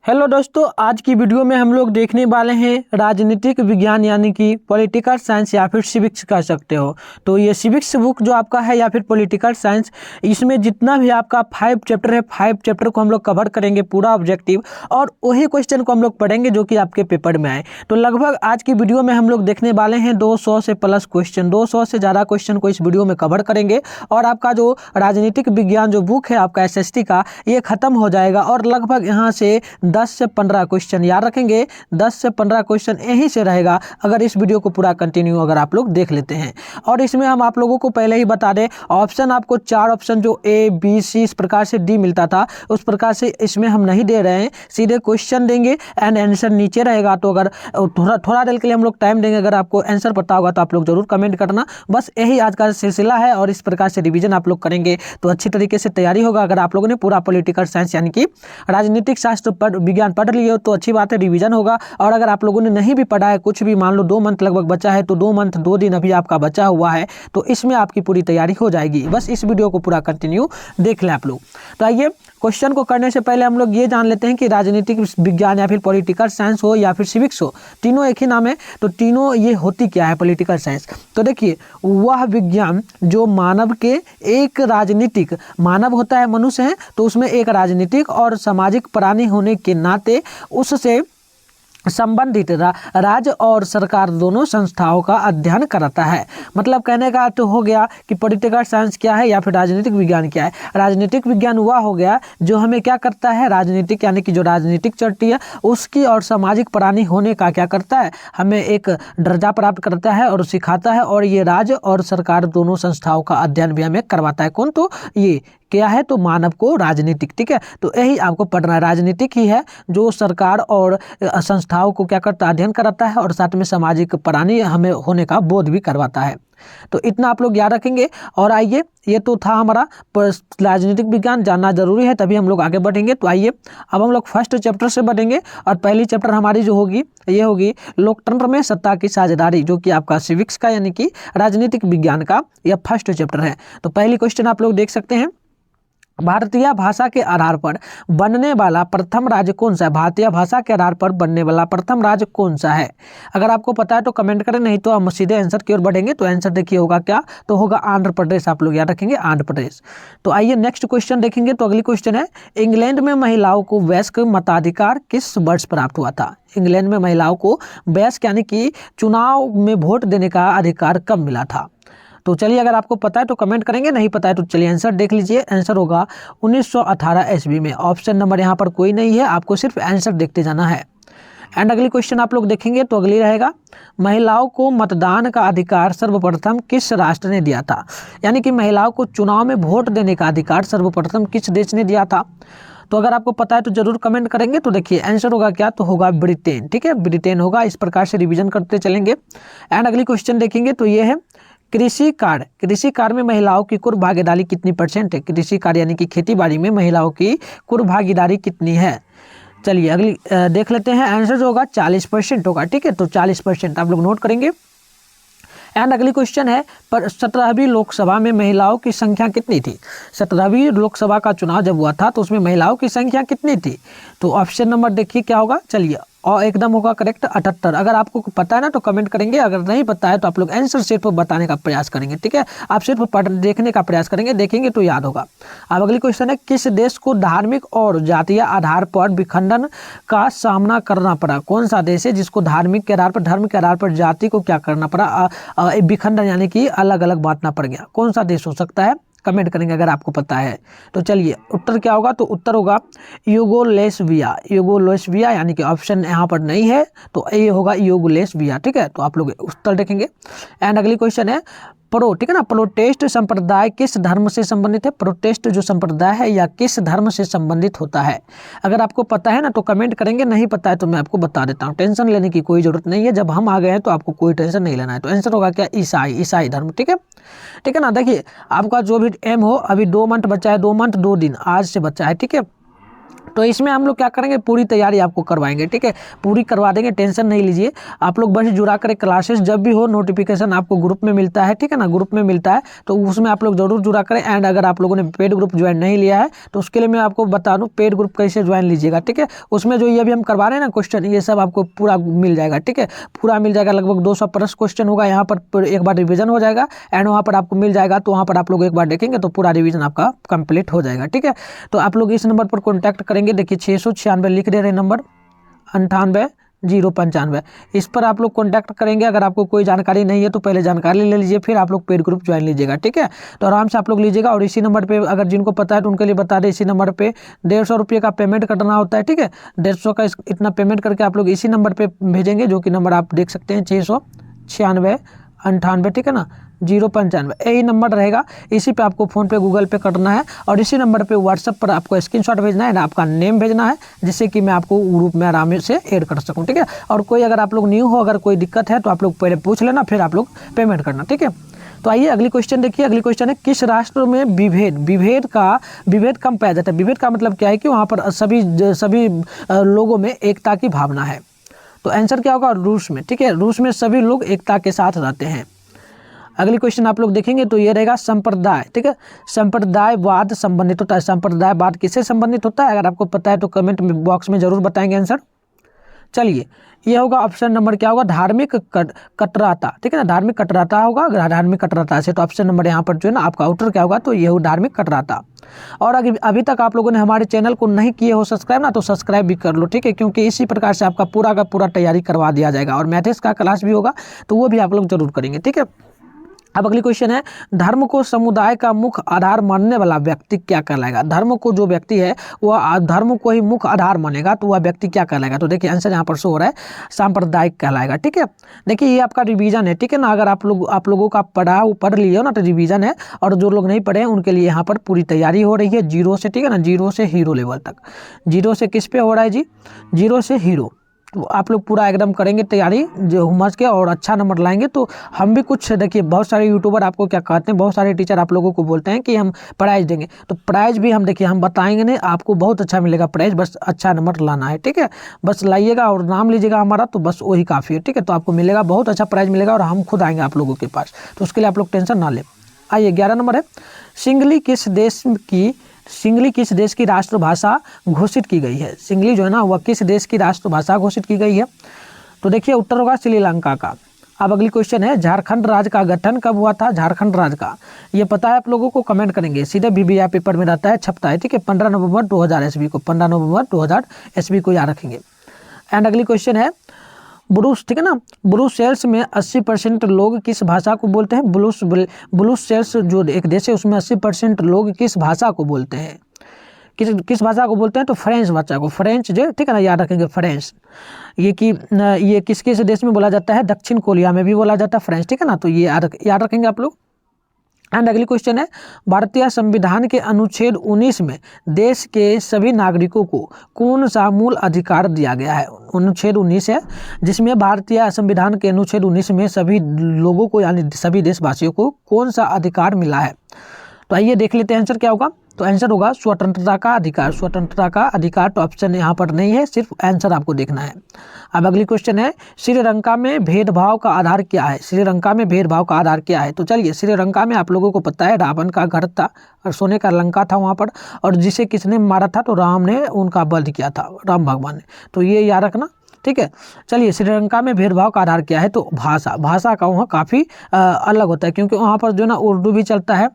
Hello दोस्तों, आज की वीडियो में हम लोग देखने वाले हैं राजनीतिक विज्ञान यानी कि पॉलिटिकल साइंस या फिर सिविक्स कह सकते हो। तो ये सिविक्स बुक जो आपका है या फिर पॉलिटिकल साइंस, इसमें जितना भी आपका 5 चैप्टर है, 5 चैप्टर को हम लोग कवर करेंगे पूरा ऑब्जेक्टिव, और वही क्वेश्चन को हम लोग पढ़ेंगे जो कि आपके पेपर में आए। तो लगभग आज की वीडियो में हम लोग देखने वाले हैं 200 से प्लस क्वेश्चन, 200 से ज़्यादा क्वेश्चन को इस वीडियो में कवर करेंगे। और आपका जो राजनीतिक विज्ञान जो बुक है आपका SST का, ये खत्म हो जाएगा और लगभग यहाँ से 10 से 15 क्वेश्चन याद रखेंगे। 10 से 15 क्वेश्चन यहीं से रहेगा अगर इस वीडियो को पूरा कंटिन्यू अगर आप लोग देख लेते हैं। और इसमें हम आप लोगों को पहले ही बता दें, ऑप्शन आपको 4 ऑप्शन जो A B C इस प्रकार से D मिलता था, उस प्रकार से इसमें हम नहीं दे रहे हैं। सीधे क्वेश्चन देंगे एंड आंसर नीचे रहेगा। तो अगर थोड़ा देर के लिए हम लोग टाइम देंगे, अगर आपको आंसर पता होगा तो आप लोग जरूर कमेंट करना। बस यही आज का सिलसिला है और इस प्रकार से रिवीजन आप लोग करेंगे तो अच्छी तरीके से तैयारी होगा। अगर आप लोगों ने पूरा पॉलिटिकल साइंस यानी कि राजनीतिक शास्त्र विज्ञान पढ़ लिए हो तो अच्छी बात है, रिवीजन होगा। और अगर आप लोगों ने नहीं भी पढ़ा है, कुछ भी मान लो 2 मंथ लगभग बचा है, तो 2 मंथ 2 दिन अभी आपका बचा हुआ है, तो इसमें आपकी पूरी तैयारी हो जाएगी। बस इस वीडियो को पूरा कंटिन्यू देख लें आप लोग। तो आइए, क्वेश्चन को करने से पहले हम लोग ये जान लेते हैं कि राजनीतिक विज्ञान या फिर पॉलिटिकल साइंस हो या फिर सिविक्स हो, तीनों एक ही नाम है। तो तीनों ये होती क्या है पॉलिटिकल साइंस? तो देखिए, वह विज्ञान जो मानव के एक राजनीतिक, मानव होता है मनुष्य है, तो उसमें एक राजनीतिक और सामाजिक प्राणी होने के नाते उससे संबंधित राज्य और सरकार दोनों संस्थाओं का अध्ययन कराता है। मतलब कहने का अर्थ हो गया कि पॉलिटिकल साइंस क्या है या फिर राजनीतिक विज्ञान क्या है। राजनीतिक विज्ञान वह हो गया जो हमें क्या करता है, राजनीतिक यानी कि जो राजनीतिक चलती है उसकी और सामाजिक प्राणी होने का क्या करता है, हमें एक दर्जा प्राप्त करता है और सिखाता है। और ये राज्य और सरकार दोनों संस्थाओं का अध्ययन भी हमें करवाता है। कौन? तो ये क्या है, तो मानव को राजनीतिक, ठीक है। तो यही आपको पढ़ना है, राजनीतिक ही है जो सरकार और संस्थाओं को क्या करता है, अध्ययन कराता है और साथ में सामाजिक प्राणी हमें होने का बोध भी करवाता है। तो इतना आप लोग याद रखेंगे। और आइए, ये तो था हमारा राजनीतिक विज्ञान, जानना जरूरी है तभी हम लोग आगे बढ़ेंगे। तो आइए, अब हम लोग फर्स्ट चैप्टर से बढ़ेंगे और पहली चैप्टर हमारी जो होगी ये होगी लोकतंत्र में सत्ता की साझेदारी, जो कि आपका सिविक्स का यानी कि राजनीतिक विज्ञान का यह फर्स्ट चैप्टर है। तो पहली क्वेश्चन आप लोग देख सकते हैं, भारतीय भाषा के आधार पर बनने वाला प्रथम राज्य कौन सा है? भारतीय भाषा के आधार पर बनने वाला प्रथम राज्य कौन सा है? अगर आपको पता है तो कमेंट करें, नहीं तो हम सीधे आंसर की ओर बढ़ेंगे। तो आंसर देखिए होगा क्या, तो होगा आंध्र प्रदेश। आप लोग याद रखेंगे आंध्र प्रदेश। तो आइए नेक्स्ट क्वेश्चन देखेंगे। तो अगली क्वेश्चन है, इंग्लैंड में महिलाओं को वयस्क मताधिकार किस वर्ष प्राप्त हुआ था? इंग्लैंड में महिलाओं को वयस्क यानी कि चुनाव में वोट देने का अधिकार कब मिला था? तो चलिए, अगर आपको पता है तो कमेंट करेंगे, नहीं पता है तो चलिए आंसर देख लीजिए। आंसर होगा 1918 ईस्वी में। ऑप्शन नंबर यहाँ पर कोई नहीं है, आपको सिर्फ आंसर देखते जाना है। एंड अगली क्वेश्चन आप लोग देखेंगे तो अगली रहेगा, महिलाओं को मतदान का अधिकार सर्वप्रथम किस राष्ट्र ने दिया था? यानी कि महिलाओं को चुनाव में वोट देने का अधिकार सर्वप्रथम किस देश ने दिया था? तो अगर आपको पता है तो जरूर कमेंट करेंगे। तो देखिए आंसर होगा क्या, तो होगा ब्रिटेन, ठीक है, ब्रिटेन होगा। इस प्रकार से रिवीजन करते चलेंगे। एंड अगली क्वेश्चन देखेंगे तो ये है, कृषि कार्य में महिलाओं की कुल भागीदारी कितनी % है? कृषि कार्य यानी कि खेती बाड़ी में महिलाओं की कुल भागीदारी कितनी है? चलिए अगली देख लेते हैं। आंसर जो होगा 40% होगा, ठीक है। तो 40% आप लोग नोट करेंगे। एंड अगली क्वेश्चन है, पर 17वीं लोकसभा में महिलाओं की संख्या कितनी थी? 17वीं लोकसभा का चुनाव जब हुआ था तो उसमें महिलाओं की संख्या कितनी थी? तो ऑप्शन नंबर देखिए क्या होगा, चलिए, और एकदम होगा करेक्ट 78। अगर आपको पता है ना तो कमेंट करेंगे, अगर नहीं पता है तो आप लोग आंसर सिर्फ बताने का प्रयास करेंगे, ठीक है। आप सिर्फ देखने का प्रयास करेंगे, देखेंगे तो याद होगा। अब अगली क्वेश्चन है, किस देश को धार्मिक और जातीय आधार पर विखंडन का सामना करना पड़ा? कौन सा देश है जिसको धार्मिक के आधार पर, धर्म के आधार पर जाति को क्या करना पड़ा, विखंडन यानी कि अलग अलग बांटना पड़ गया? कौन सा देश हो सकता है? कमेंट करेंगे अगर आपको पता है तो। चलिए उत्तर क्या होगा, तो उत्तर होगा यूगोस्लाविया यानी कि ऑप्शन यहाँ पर नहीं है, तो ये होगा यूगोस्लाविया, ठीक है। तो आप लोग उत्तर देखेंगे। एंड अगली क्वेश्चन है, ठीक है ना, प्रोटेस्ट संप्रदाय किस धर्म से संबंधित है? प्रोटेस्ट जो संप्रदाय है या किस धर्म से संबंधित होता है? अगर आपको पता है ना तो कमेंट करेंगे, नहीं पता है तो मैं आपको बता देता हूँ। टेंशन लेने की कोई जरूरत नहीं है, जब हम आ गए हैं तो आपको कोई टेंशन नहीं लेना है। तो आंसर होगा क्या, ईसाई धर्म, ठीक है, ठीक है ना। देखिए आपका जो भी एम हो, अभी 2 मंथ बचा है, 2 मंथ 2 दिन आज से बचा है, ठीक है। तो इसमें हम लोग क्या करेंगे, पूरी तैयारी आपको करवाएंगे, ठीक है, पूरी करवा देंगे, टेंशन नहीं लीजिए आप लोग। बस जुड़ा करें, क्लासेस जब भी हो नोटिफिकेशन आपको ग्रुप में मिलता है, ठीक है ना, ग्रुप में मिलता है तो उसमें आप लोग जरूर जुड़ा करें। एंड अगर आप लोगों ने पेड ग्रुप ज्वाइन नहीं लिया है तो उसके लिए मैं आपको बता दूं पेड ग्रुप कैसे ज्वाइन लीजिएगा, ठीक है। उसमें जो ये अभी हम करवा रहे हैं ना क्वेश्चन, ये सब आपको पूरा मिल जाएगा, ठीक है, पूरा मिल जाएगा। लगभग 200 प्लस क्वेश्चन होगा, यहाँ पर एक बार रिविजन हो जाएगा एंड वहाँ पर आपको मिल जाएगा, तो वहाँ पर आप लोग एक बार देखेंगे तो पूरा रिविजन आपका कंप्लीट हो जाएगा, ठीक है। तो आप लोग इस नंबर पर कॉन्टैक्ट करेंगे, देखिए 696 लिख दे रहे नंबर 98 095, इस पर आप लोग कॉन्टैक्ट करेंगे। अगर आपको कोई जानकारी नहीं है तो पहले जानकारी ले लीजिए, फिर आप लोग पेड ग्रुप ज्वाइन लीजिएगा, ठीक है। तो आराम से आप लोग लीजिएगा। और इसी नंबर पे अगर जिनको पता है तो उनके लिए बता दें, इसी नंबर पे 150 रुपये का पेमेंट करना होता है, ठीक है। 150 का इतना पेमेंट करके आप लोग इसी नंबर पर भेजेंगे, जो कि नंबर आप देख सकते हैं 696 98, ठीक है ना, 095, यही नंबर रहेगा। इसी पे आपको फ़ोन पे गूगल पे करना है और इसी नंबर पे व्हाट्सएप पर आपको स्क्रीनशॉट भेजना है ना, आपका नेम भेजना है, जिससे कि मैं आपको ग्रुप में आराम से ऐड कर सकूं, ठीक है। और कोई अगर आप लोग न्यू हो, अगर कोई दिक्कत है तो आप लोग पहले पूछ लेना, फिर आप लोग पेमेंट करना, ठीक है। तो आइए अगली क्वेश्चन देखिए। अगली क्वेश्चन है, किस राष्ट्र में विभेद कम पाया जाता है। विभेद का मतलब क्या है कि वहाँ पर सभी लोगों में एकता की भावना है। तो आंसर क्या होगा, रूस में, ठीक है। रूस में सभी लोग एकता के साथ रहते हैं। अगली क्वेश्चन आप लोग देखेंगे तो ये रहेगा संप्रदाय, ठीक है, संप्रदायवाद संबंधित होता है। संप्रदायवाद किससे संबंधित होता है, अगर आपको पता है तो कमेंट बॉक्स में जरूर बताएंगे आंसर। चलिए ये होगा ऑप्शन नंबर क्या होगा, धार्मिक कट्टरता, ठीक है ना, धार्मिक कट्टरता होगा। अगर धार्मिक कट्टरता से तो ऑप्शन नंबर यहाँ पर जो है ना आपका आउटर क्या होगा, तो ये हो धार्मिक कट्टरता। और अभी तक आप लोगों ने हमारे चैनल को नहीं किए हो सब्सक्राइब ना, तो सब्सक्राइब भी कर लो, ठीक है, क्योंकि इसी प्रकार से आपका पूरा का पूरा तैयारी करवा दिया जाएगा। और मैथ्स का क्लास भी होगा तो वो भी आप लोग जरूर करेंगे, ठीक है। अब अगली क्वेश्चन है, धर्म को समुदाय का मुख्य आधार मानने वाला व्यक्ति क्या कहलाएगा। धर्म को जो व्यक्ति है वह धर्म को ही मुख्य आधार मानेगा तो वह व्यक्ति क्या कहलाएगा। तो देखिए आंसर यहाँ पर शो हो रहा है, सांप्रदायिक कहलाएगा, ठीक है। देखिए ये आपका रिवीजन है, ठीक है ना, अगर आप लोगों का पढ़ लिए हो ना तो रिवीजन है, और जो लोग नहीं पढ़े हैं उनके लिए यहाँ पर पूरी तैयारी हो रही है 0 से, ठीक है ना, 0 से हीरो लेवल तक। 0 से किस पे हो रहा है जी, 0 से हीरो। तो आप लोग पूरा एकदम करेंगे तैयारी जो समझ के और अच्छा नंबर लाएंगे तो हम भी कुछ, देखिए बहुत सारे यूट्यूबर आपको क्या कहते हैं, बहुत सारे टीचर आप लोगों को बोलते हैं कि हम प्राइज देंगे, तो प्राइज भी हम देखिए हम बताएंगे नहीं, आपको बहुत अच्छा मिलेगा प्राइज, बस अच्छा नंबर लाना है, ठीक है। बस लाइएगा और नाम लीजिएगा हमारा, तो बस वही काफ़ी है, ठीक है। तो आपको मिलेगा, बहुत अच्छा प्राइज मिलेगा और हम खुद आएंगे आप लोगों के पास, तो उसके लिए आप लोग टेंशन ना लें। आइए 11 नंबर है, सिंगली किस देश की राष्ट्रभाषा घोषित की गई है। सिंगली जो है ना वह किस देश की राष्ट्रभाषा घोषित की गई है। तो देखिए उत्तर होगा श्रीलंका का। अब अगली क्वेश्चन है, झारखंड राज्य का गठन कब हुआ था। झारखंड राज्य का ये पता है आप लोगों को, कमेंट करेंगे, सीधे BBI पेपर में रहता है, छपता है, ठीक है। 15 नवंबर 2000 ईस्वी को, 15 नवंबर 2000 ईस्वी को याद रखेंगे। एंड अगली क्वेश्चन है, ब्रूस, ठीक है ना, ब्रुसेल्स में 80% लोग किस भाषा को बोलते हैं। ब्रुसेल्स जो एक देश है उसमें 80% लोग किस भाषा को बोलते हैं, किस भाषा को बोलते हैं, तो फ्रेंच भाषा को, फ्रेंच जो, ठीक है ना, याद रखेंगे फ्रेंच। ये किस देश में बोला जाता है, दक्षिण कोरिया में भी बोला जाता है फ्रेंच, ठीक है ना, तो ये याद रखेंगे आप लोग। एंड अगली क्वेश्चन है, भारतीय संविधान के अनुच्छेद 19 में देश के सभी नागरिकों को कौन सा मूल अधिकार दिया गया है। अनुच्छेद 19 है जिसमें भारतीय संविधान के अनुच्छेद 19 में सभी लोगों को यानी सभी देशवासियों को कौन सा अधिकार मिला है। तो आइए देख लेते हैं आंसर क्या होगा। तो आंसर होगा स्वतंत्रता का अधिकार। स्वतंत्रता का अधिकार तो ऑप्शन यहाँ पर नहीं है, सिर्फ आंसर आपको देखना है। अब अगली क्वेश्चन है, श्रीलंका में भेदभाव का आधार क्या है। श्रीलंका में भेदभाव का आधार क्या है। तो चलिए, श्रीलंका में आप लोगों को पता है रावण का घर था और सोने का लंका था वहाँ पर, और जिसे किसने मारा था, तो राम ने उनका वध किया था, राम भगवान ने। तो ये याद रखना, ठीक है। चलिए, श्रीलंका में भेदभाव का आधार क्या है, तो भाषा का वहाँ काफ़ी अलग होता है, क्योंकि वहाँ पर जो ना उर्दू भी चलता है,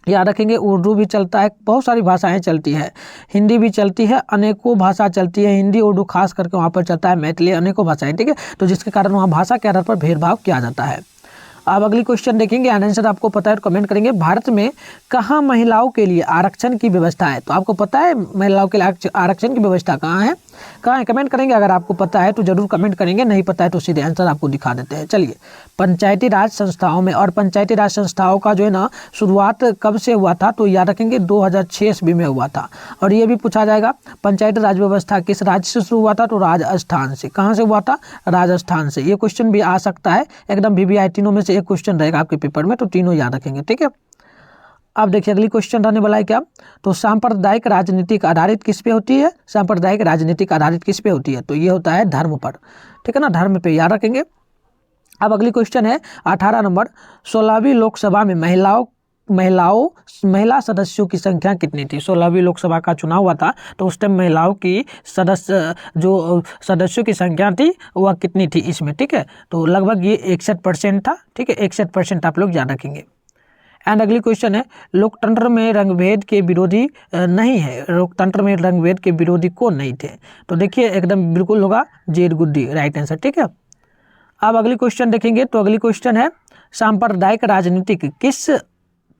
याद रखेंगे, उर्दू भी चलता है, बहुत सारी भाषाएं चलती है, हिंदी भी चलती है, अनेकों भाषा चलती है, हिंदी उर्दू खास करके वहाँ पर चलता है, मैथिली, अनेकों भाषाएं, ठीक है। तो जिसके कारण वहाँ भाषा के आधार पर भेदभाव किया जाता है। अब अगली क्वेश्चन देखेंगे, आंसर आपको पता है तो कमेंट करेंगे। भारत में कहाँ महिलाओं के लिए आरक्षण की व्यवस्था है। तो आपको पता है महिलाओं के लिए आरक्षण की व्यवस्था कहाँ है, कमेंट करेंगे। अगर आपको पता है तो जरूर कमेंट करेंगे, नहीं पता है तो सीधे आंसर आपको दिखा देते हैं। चलिए, पंचायती राज संस्थाओं में, और पंचायती राज संस्थाओं का जो है ना शुरुआत कब से हुआ था, तो याद रखेंगे 2006 ईस्वी में हुआ था। और ये भी पूछा जाएगा, पंचायती राज व्यवस्था किस राज्य से शुरू हुआ था, तो राजस्थान से। कहाँ से हुआ था, राजस्थान से। ये क्वेश्चन भी आ सकता है एकदम, BBI तीनों में से एक क्वेश्चन रहेगा आपके पेपर में, तो तीनों याद रखेंगे, ठीक है। अब देखिए अगली क्वेश्चन रहने वाला है क्या, तो सांप्रदायिक राजनीतिक आधारित किस पे होती है, सांप्रदायिक राजनीतिक आधारित किस पे होती है, तो ये होता है धर्म पर, ठीक है ना, धर्म पे याद रखेंगे। अब अगली क्वेश्चन है 18 नंबर, 16वीं लोकसभा में महिला सदस्यों की संख्या कितनी थी। 16वीं लोकसभा का चुनाव हुआ था तो उस टाइम महिलाओं की सदस्यों की संख्या थी वह कितनी थी इसमें, ठीक है, तो लगभग ये 61% था, ठीक है, 61% आप लोग याद रखेंगे। एंड अगली क्वेश्चन है, लोकतंत्र में रंगभेद के विरोधी नहीं है, लोकतंत्र में रंगभेद के विरोधी कौन नहीं थे, तो देखिए एकदम बिल्कुल होगा जेड गुड्डी, राइट आंसर, ठीक है। अब अगली क्वेश्चन देखेंगे, तो अगली क्वेश्चन है, सांप्रदायिक राजनीतिक किस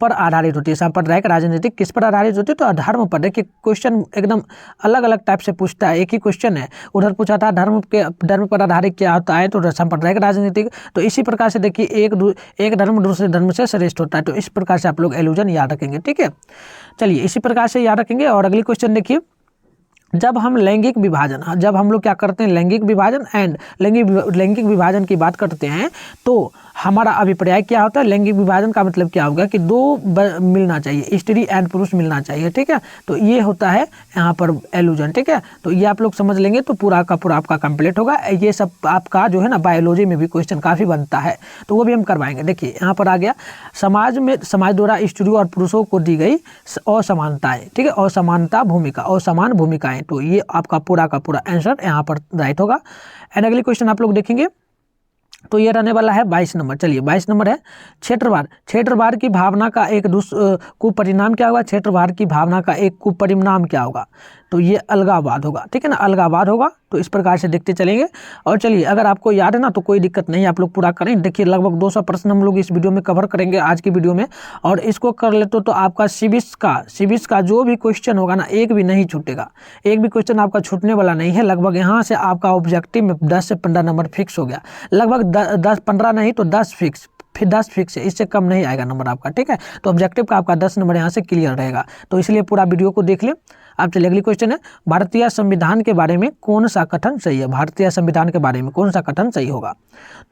पर आधारित होती है, सांप्रदायिक राजनीतिक किस पर आधारित होती है, तो धर्म पर। देखिए क्वेश्चन एकदम अलग अलग टाइप से पूछता है, एक ही क्वेश्चन है, उधर पूछा था धर्म पर आधारित क्या होता है, तो सांप्रदायिक राजनीतिक, तो इसी प्रकार से देखिए एक धर्म दूसरे धर्म से श्रेष्ठ होता है, तो इस प्रकार से आप लोग एलूजन याद रखेंगे, ठीक है। चलिए इसी प्रकार से याद रखेंगे। और अगली क्वेश्चन देखिए, जब हम लैंगिक विभाजन, जब हम लोग क्या करते हैं लैंगिक विभाजन एंड लैंगिक विभाजन की बात करते हैं तो हमारा अभिप्राय क्या होता है, लैंगिक विभाजन का मतलब क्या होगा कि दो मिलना चाहिए, स्त्री एंड पुरुष मिलना चाहिए, ठीक है, तो ये होता है यहाँ पर एलूजन, ठीक है, तो ये आप लोग समझ लेंगे तो पूरा का पूरा आपका कंप्लीट होगा। ये सब आपका जो है ना बायोलॉजी में भी क्वेश्चन काफ़ी बनता है तो वो भी हम करवाएंगे। देखिए यहाँ पर आ गया, समाज द्वारा स्त्रियों और पुरुषों को दी गई असमानताएं, ठीक है, असमानता भूमिका, असमान भूमिकाएं, तो ये आपका पूरा का पूरा आंसर यहाँ पर राइट होगा। एंड अगली क्वेश्चन आप लोग देखेंगे तो ये रहने वाला है 22 नंबर। चलिए 22 नंबर है, क्षेत्रवाद की भावना का एक कुपरिणाम क्या होगा, क्षेत्रवाद की भावना का एक कुपरिणाम क्या होगा, तो ये अलगाववाद होगा, ठीक है ना, अलगाववाद होगा। तो इस प्रकार से देखते चलेंगे। और चलिए अगर आपको याद है ना तो कोई दिक्कत नहीं, आप लोग पूरा करें। देखिए लगभग 200 प्रश्न हम लोग इस वीडियो में कवर करेंगे आज की वीडियो में, और इसको कर ले तो आपका सिविक्स का जो भी क्वेश्चन होगा ना एक भी नहीं छूटेगा, एक भी क्वेश्चन आपका छूटने वाला नहीं है। लगभग यहाँ से आपका ऑब्जेक्टिव में 10 से 15 नंबर फिक्स हो गया, लगभग 10-15 नहीं तो 10 फिक्स, फिर 10 फिक्स है, इससे कम नहीं आएगा नंबर आपका, ठीक है। तो ऑब्जेक्टिव का आपका 10 नंबर यहाँ से क्लियर रहेगा, तो इसलिए पूरा वीडियो को देख लें। अब चलिए अगली क्वेश्चन है, भारतीय संविधान के बारे में कौन सा कथन सही है, भारतीय संविधान के बारे में कौन सा कथन सही होगा,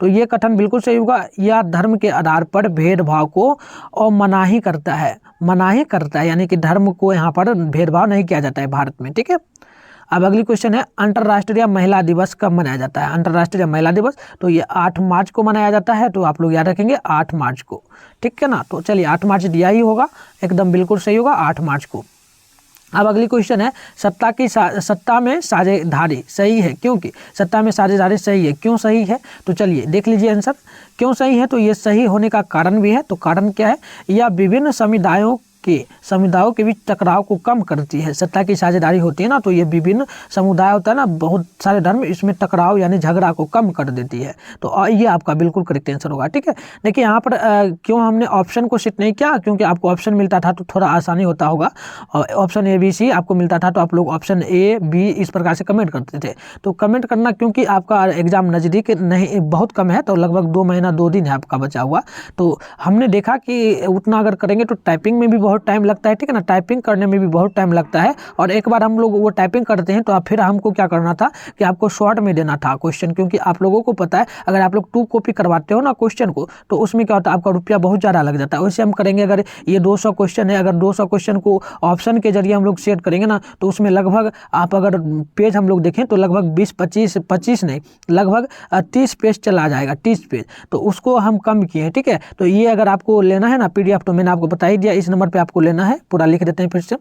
तो ये कथन बिल्कुल सही होगा, यह धर्म के आधार पर भेदभाव को और मनाही करता है, यानी कि धर्म को यहाँ पर भेदभाव नहीं किया जाता है भारत में, ठीक है। अब अगली क्वेश्चन है, अंतर्राष्ट्रीय महिला दिवस कब मनाया जाता है, अंतर्राष्ट्रीय महिला दिवस, तो ये 8 मार्च को मनाया जाता है, तो आप लोग याद रखेंगे 8 मार्च को, ठीक है ना। तो चलिए 8 मार्च दिया ही होगा, एकदम बिल्कुल सही होगा 8 मार्च को। अब अगली क्वेश्चन है, सत्ता में साझेदारी सही है, क्योंकि सत्ता में साझेदारी सही है, क्यों सही है, तो चलिए देख लीजिए आंसर, क्यों सही है, तो ये सही होने का कारण भी है, तो कारण क्या है, यह विभिन्न समुदायों के बीच टकराव को कम करती है। सत्ता की साझेदारी होती है ना तो ये विभिन्न समुदाय होता है ना, बहुत सारे धर्म, इसमें टकराव यानी झगड़ा को कम कर देती है, तो ये आपका बिल्कुल करेक्ट आंसर होगा, ठीक है। देखिए यहाँ पर क्यों हमने ऑप्शन को सेट नहीं किया, क्योंकि आपको ऑप्शन मिलता था तो थोड़ा आसानी होता होगा, और ऑप्शन ABC आपको मिलता था तो आप लोग ऑप्शन A B इस प्रकार से कमेंट करते थे। तो कमेंट करना, क्योंकि आपका एग्जाम नज़दीक नहीं बहुत कम है, तो लगभग 2 महीना 2 दिन है आपका बचा हुआ, तो हमने देखा कि उतना अगर करेंगे तो टाइपिंग में भी बहुत टाइम लगता है, ठीक है ना, टाइपिंग करने में भी बहुत टाइम लगता है, और एक बार हम लोग वो टाइपिंग करते हैं तो फिर हमको क्या करना था कि आपको शॉर्ट में देना था क्वेश्चन, क्योंकि आप लोगों को पता है अगर आप लोग 2 कॉपी करवाते हो ना क्वेश्चन को तो उसमें क्या होता है आपका रुपया बहुत ज़्यादा लग जाता है। वैसे हम करेंगे, अगर ये 200 क्वेश्चन है, अगर 200 क्वेश्चन को ऑप्शन के जरिए हम लोग सेट करेंगे ना तो उसमें लगभग आप अगर पेज हम लोग देखें तो लगभग 20-25 नहीं, लगभग 30 पेज चला जाएगा, 30 पेज, तो उसको हम कम किए हैं, ठीक है। तो ये अगर आपको लेना है ना PDF, तो मैंने आपको बता ही दिया, इस नंबर पर आपको लेना है, पूरा लिख देते हैं फिर से,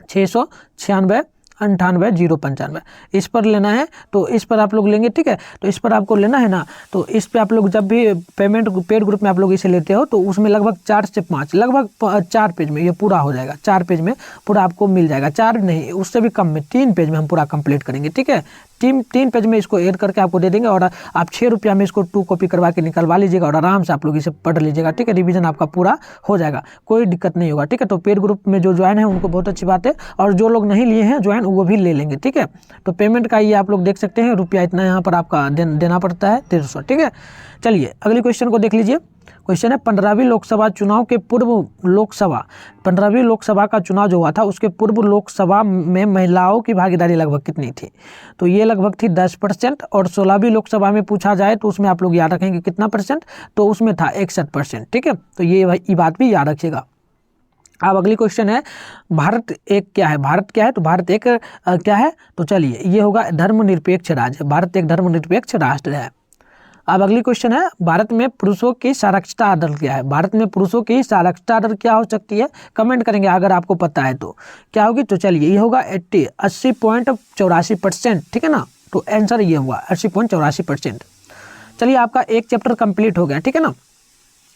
696 98 095 इस पर लेना है, तो इस पर आप लोग लेंगे, ठीक है। तो इस पर आपको लेना है ना, तो इस पे आप लोग जब भी पेमेंट पेड ग्रुप में आप लोग इसे लेते हो तो उसमें लगभग 4 से 5 लगभग 4 पेज में ये पूरा हो जाएगा, 4 पेज में पूरा आपको मिल जाएगा, 4 नहीं उससे भी कम में 3 पेज में हम पूरा कंप्लीट करेंगे, ठीक है। 3 पेज में इसको ऐड करके आपको दे देंगे, और आप 6 रुपया में इसको 2 कॉपी करवा के निकलवा लीजिएगा और आराम से आप लोग इसे पढ़ लीजिएगा, ठीक है। रिवीजन आपका पूरा हो जाएगा, कोई दिक्कत नहीं होगा, ठीक है। तो पेड ग्रुप में जो ज्वाइन है उनको बहुत अच्छी बात है, और जो लोग नहीं लिए हैं ज्वाइन वो भी ले लेंगे, ठीक है। तो पेमेंट का ये आप लोग देख सकते हैं, रुपया इतना यहाँ पर आपका देना पड़ता है 150, ठीक है। चलिए अगले क्वेश्चन को देख लीजिए। क्वेश्चन है, 15वीं लोकसभा चुनाव के पूर्व 15वीं लोकसभा का चुनाव जो हुआ था उसके पूर्व लोकसभा में महिलाओं की भागीदारी लगभग कितनी थी, तो ये लगभग थी 10%, और 16वीं लोकसभा में पूछा जाए तो उसमें आप लोग याद रखेंगे कितना %, तो उसमें था 61%, ठीक है। तो ये बात भी याद रखिएगा। अब अगली क्वेश्चन है, भारत एक क्या है? भारत क्या है? तो भारत एक क्या है? तो चलिए ये होगा धर्मनिरपेक्ष राज्य। भारत एक धर्मनिरपेक्ष राष्ट्र है। अब अगली क्वेश्चन है, भारत में पुरुषों की साक्षरता दर क्या है? भारत में पुरुषों की साक्षरता दर क्या हो सकती है? कमेंट करेंगे अगर आपको पता है तो क्या होगी? तो चलिए ये होगा 80.84%, ठीक है ना। तो आंसर ये होगा 80.84%। चलिए आपका एक चैप्टर कंप्लीट हो गया, ठीक है ना।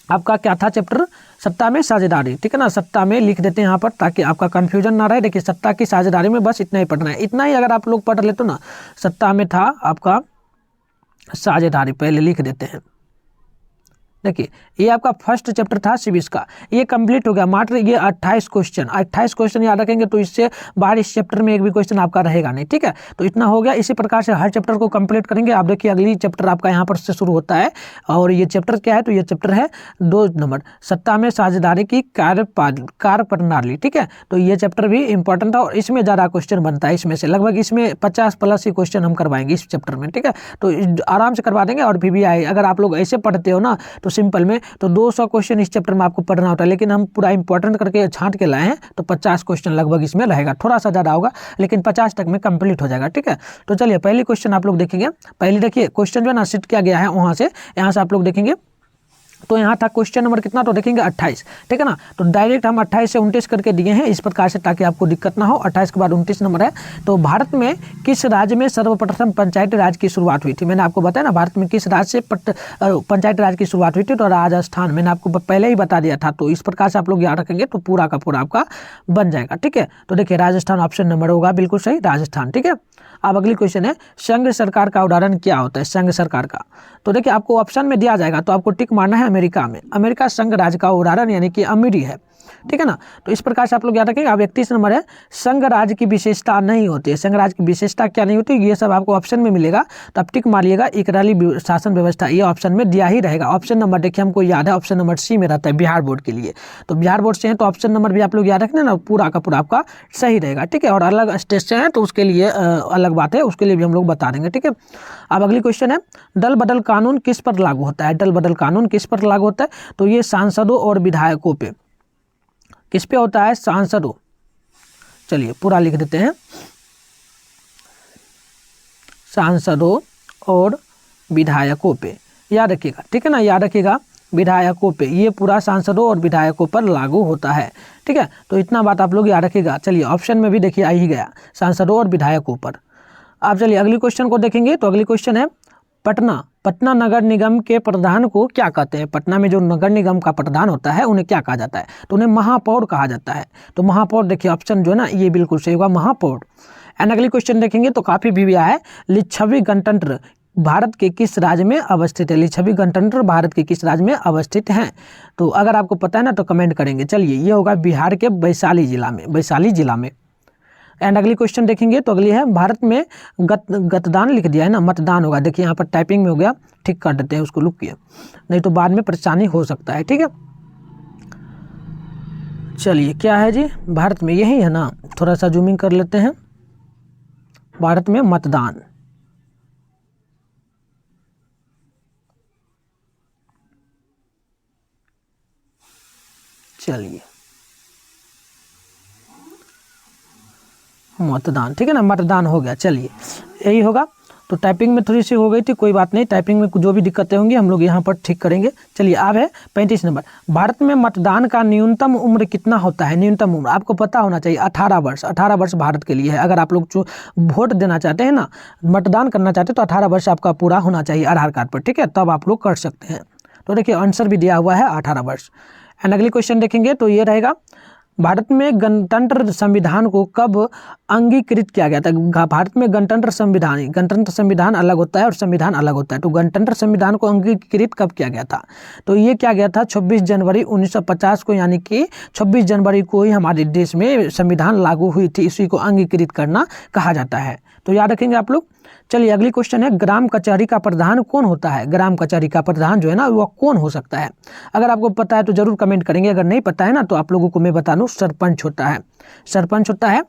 आपका क्या था चैप्टर? सत्ता में साझेदारी, ठीक है ना। सत्ता में लिख देते हैं यहाँ पर ताकि आपका कंफ्यूजन ना रहे। देखिए सत्ता की साझेदारी में बस इतना ही पढ़ना है, इतना ही अगर आप लोग पढ़ लेते ना। सत्ता में था आपका साझेदारी, पहले लिख देते हैं। देखिए ये आपका फर्स्ट चैप्टर था सिविक्स का, ये कंप्लीट हो गया। मात्र ये 28 क्वेश्चन याद रखेंगे तो इससे बाहर इस चैप्टर में एक भी क्वेश्चन आपका रहेगा नहीं, ठीक है। तो इतना हो गया। इसी प्रकार से हर चैप्टर को कंप्लीट करेंगे। आप देखिए अगली चैप्टर आपका यहाँ पर से शुरू होता है, और ये चैप्टर क्या है? तो ये चैप्टर है 2 नंबर, सत्ता में साझेदारी की कार्य प्रणाली, ठीक है। तो ये चैप्टर भी इंपॉर्टेंट है और इसमें ज़्यादा क्वेश्चन बनता है। इसमें से लगभग इसमें 50+ ही क्वेश्चन हम करवाएंगे इस चैप्टर में, ठीक है। तो आराम से करवा देंगे। और PBI अगर आप लोग ऐसे पढ़ते हो ना तो सिंपल में तो 200 क्वेश्चन इस चैप्टर में आपको पढ़ना होता है, लेकिन हम पूरा इंपॉर्टेंट करके छांट के लाए हैं तो 50 क्वेश्चन लगभग इसमें रहेगा। थोड़ा सा ज़्यादा होगा लेकिन 50 तक में कंप्लीट हो जाएगा, ठीक है। तो चलिए पहली क्वेश्चन आप लोग देखेंगे। पहले देखिए क्वेश्चन जो है ना शिफ्ट किया गया है वहाँ से, यहाँ से आप लोग देखेंगे तो यहाँ था क्वेश्चन नंबर कितना? तो देखेंगे 28, ठीक है ना। तो डायरेक्ट हम 28 से 29 करके दिए हैं इस प्रकार से ताकि आपको दिक्कत ना हो। 28 के बाद 29 नंबर है। तो भारत में किस राज्य में सर्वप्रथम पंचायती राज की शुरुआत हुई थी? मैंने आपको बताया ना भारत में किस राज्य से पंचायती राज की शुरुआत हुई थी? तो राजस्थान। मैंने आपको पहले ही बता दिया था। तो इस प्रकार से आप लोग याद रखेंगे तो पूरा का पूरा आपका बन जाएगा, ठीक है। तो देखिए राजस्थान ऑप्शन नंबर होगा बिल्कुल सही, राजस्थान, ठीक है। अब अगली क्वेश्चन है, संघ सरकार का उदाहरण क्या होता है? संघ सरकार का तो देखिए आपको ऑप्शन में दिया जाएगा तो आपको टिक मारना है अमेरिका में। अमेरिका संघ राज्य का उदाहरण यानी कि अमीरी है, ठीक है ना। तो इस प्रकार से आप लोग याद रखेंगे। अब 31 नंबर है, संघ राज्य की विशेषता नहीं होती है। संघ राज्य की विशेषता क्या नहीं होती? ये सब आपको ऑप्शन में मिलेगा तो आप टिक मारिएगा। इकराली शासन व्यवस्था ये ऑप्शन में दिया ही रहेगा। ऑप्शन नंबर देखिए हमको याद है, ऑप्शन नंबर C में रहता है बिहार बोर्ड के लिए। तो बिहार बोर्ड से है तो ऑप्शन नंबर भी आप लोग याद रखना ना, पूरा का पूरा आपका सही रहेगा, ठीक है। और अलग स्टेट से है तो उसके लिए अलग बात है, उसके लिए भी हम लोग बता देंगे, ठीक है। अब अगली क्वेश्चन है, दल बदल कानून किस पर लागू होता है? दल बदल कानून किस पर लागू होता है? तो ये सांसदों और विधायकों पे। किस पे होता है? सांसदों। चलिए पूरा लिख देते हैं, सांसदों और विधायकों पे याद रखिएगा, ठीक है ना। याद रखिएगा विधायकों पे, ये पूरा सांसदों और विधायकों पर लागू होता है, ठीक है। तो इतना बात आप लोग याद रखिएगा। चलिए ऑप्शन में भी देखिए आ ही गया, सांसदों और विधायकों पर। अब चलिए अगली क्वेश्चन को देखेंगे। तो अगली क्वेश्चन है, पटना नगर निगम के प्रधान को क्या कहते हैं? पटना में जो नगर निगम का प्रधान होता है उन्हें क्या कहा जाता है? तो उन्हें महापौर कहा जाता है। तो महापौर देखिए ऑप्शन जो है ना ये बिल्कुल सही होगा, महापौर। एंड अगली क्वेश्चन देखेंगे तो काफ़ी भी आया है, लिच्छवी गणतंत्र भारत के किस राज्य में अवस्थित है? लिच्छवी गणतंत्र भारत के किस राज्य में अवस्थित हैं? तो अगर आपको पता है ना तो कमेंट करेंगे। चलिए ये होगा बिहार के वैशाली जिला में। एंड अगली क्वेश्चन देखेंगे तो अगली है, भारत में गतदान लिख दिया है ना, मतदान होगा। देखिए यहाँ पर टाइपिंग में हो गया, ठीक कर देते हैं उसको, लुक किए नहीं तो बाद में परेशानी हो सकता है, ठीक है। चलिए क्या है जी, भारत में यही है ना, थोड़ा सा जूमिंग कर लेते हैं। भारत में मतदान, चलिए मतदान, ठीक है ना, मतदान हो गया। चलिए यही होगा। तो टाइपिंग में थोड़ी सी हो गई थी, कोई बात नहीं, टाइपिंग में जो भी दिक्कतें होंगी हम लोग यहाँ पर ठीक करेंगे। चलिए अब है 35 नंबर, भारत में मतदान का न्यूनतम उम्र कितना होता है? न्यूनतम उम्र आपको पता होना चाहिए, 18 वर्ष। 18 वर्ष भारत के लिए है। अगर आप लोग जो वोट देना चाहते हैं ना, मतदान करना चाहते हैं तो 18 वर्ष आपका पूरा होना चाहिए आधार कार्ड पर, ठीक है, तब आप लोग कर सकते हैं। तो देखिए आंसर भी दिया हुआ है 18 वर्ष। एंड अगली क्वेश्चन देखेंगे तो ये रहेगा, भारत में गणतंत्र संविधान को कब अंगीकृत किया गया था? भारत में गणतंत्र संविधान अलग होता है और संविधान अलग होता है। तो गणतंत्र संविधान को अंगीकृत कब किया गया था? तो ये क्या गया था 26 जनवरी 1950 को, यानी कि 26 जनवरी को ही हमारे देश में संविधान लागू हुई थी। इसी को अंगीकृत करना कहा जाता है। तो याद रखेंगे आप लोग। चलिए अगली क्वेश्चन है, ग्राम कचहरी का प्रधान कौन होता है? ग्राम कचहरी का प्रधान जो है ना वो कौन हो सकता है? अगर आपको पता है तो जरूर कमेंट करेंगे, अगर नहीं पता है ना तो आप लोगों को मैं बता दूं, सरपंच होता है, सरपंच होता है।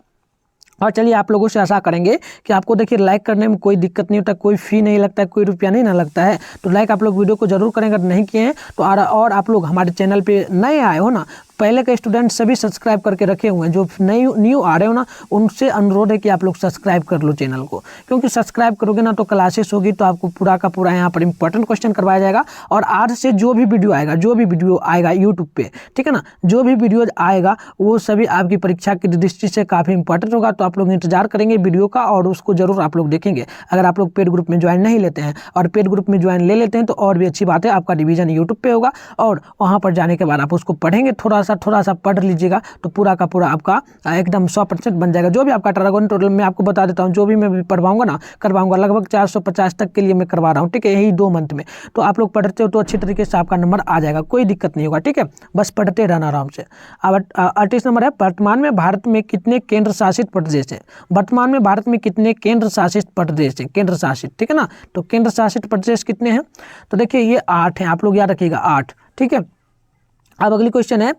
और चलिए आप लोगों से आशा करेंगे कि आपको देखिए लाइक करने में कोई दिक्कत नहीं होता, कोई फी नहीं लगता है, कोई रुपया नहीं ना लगता है। तो लाइक आप लोग वीडियो को जरूर करें, अगर नहीं किए हैं तो। और आप लोग हमारे चैनल पे नए आए हो ना, पहले के स्टूडेंट सभी सब्सक्राइब करके रखे हुए हैं, जो न्यू आ रहे हो ना उनसे अनुरोध है कि आप लोग सब्सक्राइब कर लो चैनल को, क्योंकि सब्सक्राइब करोगे ना तो क्लासेस होगी तो आपको पूरा का पूरा यहाँ पर इंपॉर्टेंट क्वेश्चन करवाया जाएगा। और आज से जो भी वीडियो आएगा यूट्यूब पे, ठीक है ना, जो भी वीडियो आएगा वो सभी आपकी परीक्षा की दृष्टि से काफ़ी इंपॉर्टेंट होगा। तो आप लोग इंतजार करेंगे वीडियो का और उसको जरूर आप लोग देखेंगे। अगर आप लोग पेड ग्रुप में ज्वाइन नहीं लेते हैं और पेड ग्रुप में ज्वाइन ले लेते हैं तो और भी अच्छी बात है, आपका रिवीजन यूट्यूब पे होगा और वहाँ पर जाने के बाद आप उसको पढ़ेंगे, थोड़ा सा पढ़ लीजिएगा तो पूरा का पूरा आपका एकदम 100% बन जाएगा। जो भी आपका टरागोन टोटल मैं आपको बता देता हूँ, जो भी मैं पढ़वाऊंगा ना करवाऊंगा लगभग 450 तक के लिए मैं करवा रहा हूँ, ठीक है, यही 2 मंथ में। तो आप लोग पढ़ते हो तो अच्छी तरीके से आपका नंबर आ जाएगा, कोई दिक्कत नहीं होगा, ठीक है, बस पढ़ते रहना आराम से। अब 38 नंबर है, वर्तमान में भारत में कितने केंद्र शासित प्रदेश है? वर्तमान में भारत में कितने केंद्र शासित प्रदेश है? केंद्र शासित, ठीक है ना, तो केंद्र शासित प्रदेश कितने हैं? तो देखिए ये 8 हैं, आप लोग याद रखिएगा 8, ठीक है। अब अगली क्वेश्चन है,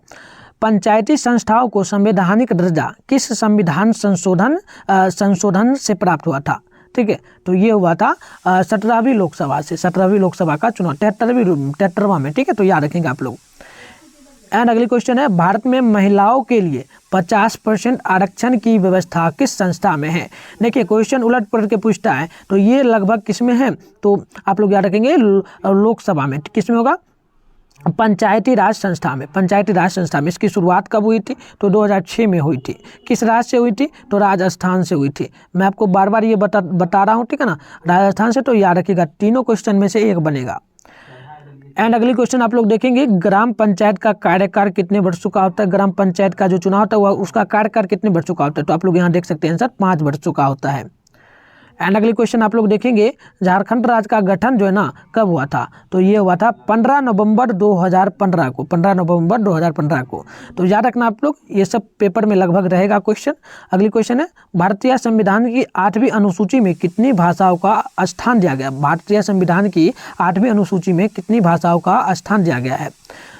पंचायती संस्थाओं को संवैधानिक दर्जा किस संविधान संशोधन से प्राप्त हुआ था? ठीक है, तो ये हुआ था 17वीं लोकसभा से, 17वीं लोकसभा का चुनाव 73वां में, ठीक है, तो याद रखेंगे आप लोग। एंड अगली क्वेश्चन है, भारत में महिलाओं के लिए 50% आरक्षण की व्यवस्था किस संस्था में है? देखिए क्वेश्चन उलट पलट के पूछता है, तो ये लगभग किस में है? तो आप लोग याद रखेंगे लोकसभा में। किस में होगा? पंचायती राज संस्था में, पंचायती राज संस्था में। इसकी शुरुआत कब हुई थी? तो 2006 में हुई थी। किस राज्य से हुई थी? तो राजस्थान से हुई थी। मैं आपको बार बार ये बता रहा हूँ, ठीक है ना, राजस्थान से। तो याद रखिएगा तीनों क्वेश्चन में से एक बनेगा। एंड अगली क्वेश्चन आप लोग देखेंगे, ग्राम पंचायत का कार्यकाल कितने वर्षों का होता है? ग्राम पंचायत का जो चुनाव होता है वह उसका कार्यकाल कितने वर्षों का होता है? तो आप लोग यहाँ देख सकते हैं आंसर 5 वर्षों का होता है। एंड अगली क्वेश्चन आप लोग देखेंगे, झारखंड राज्य का गठन जो है ना कब हुआ था? तो ये हुआ था 15 नवंबर 2015 को, 15 नवंबर 2015 को। तो याद रखना आप लोग, ये सब पेपर में लगभग रहेगा क्वेश्चन। अगली क्वेश्चन है, भारतीय संविधान की 8वीं अनुसूची में कितनी भाषाओं का स्थान दिया गया? भारतीय संविधान की 8वीं अनुसूची में कितनी भाषाओं का स्थान दिया गया है?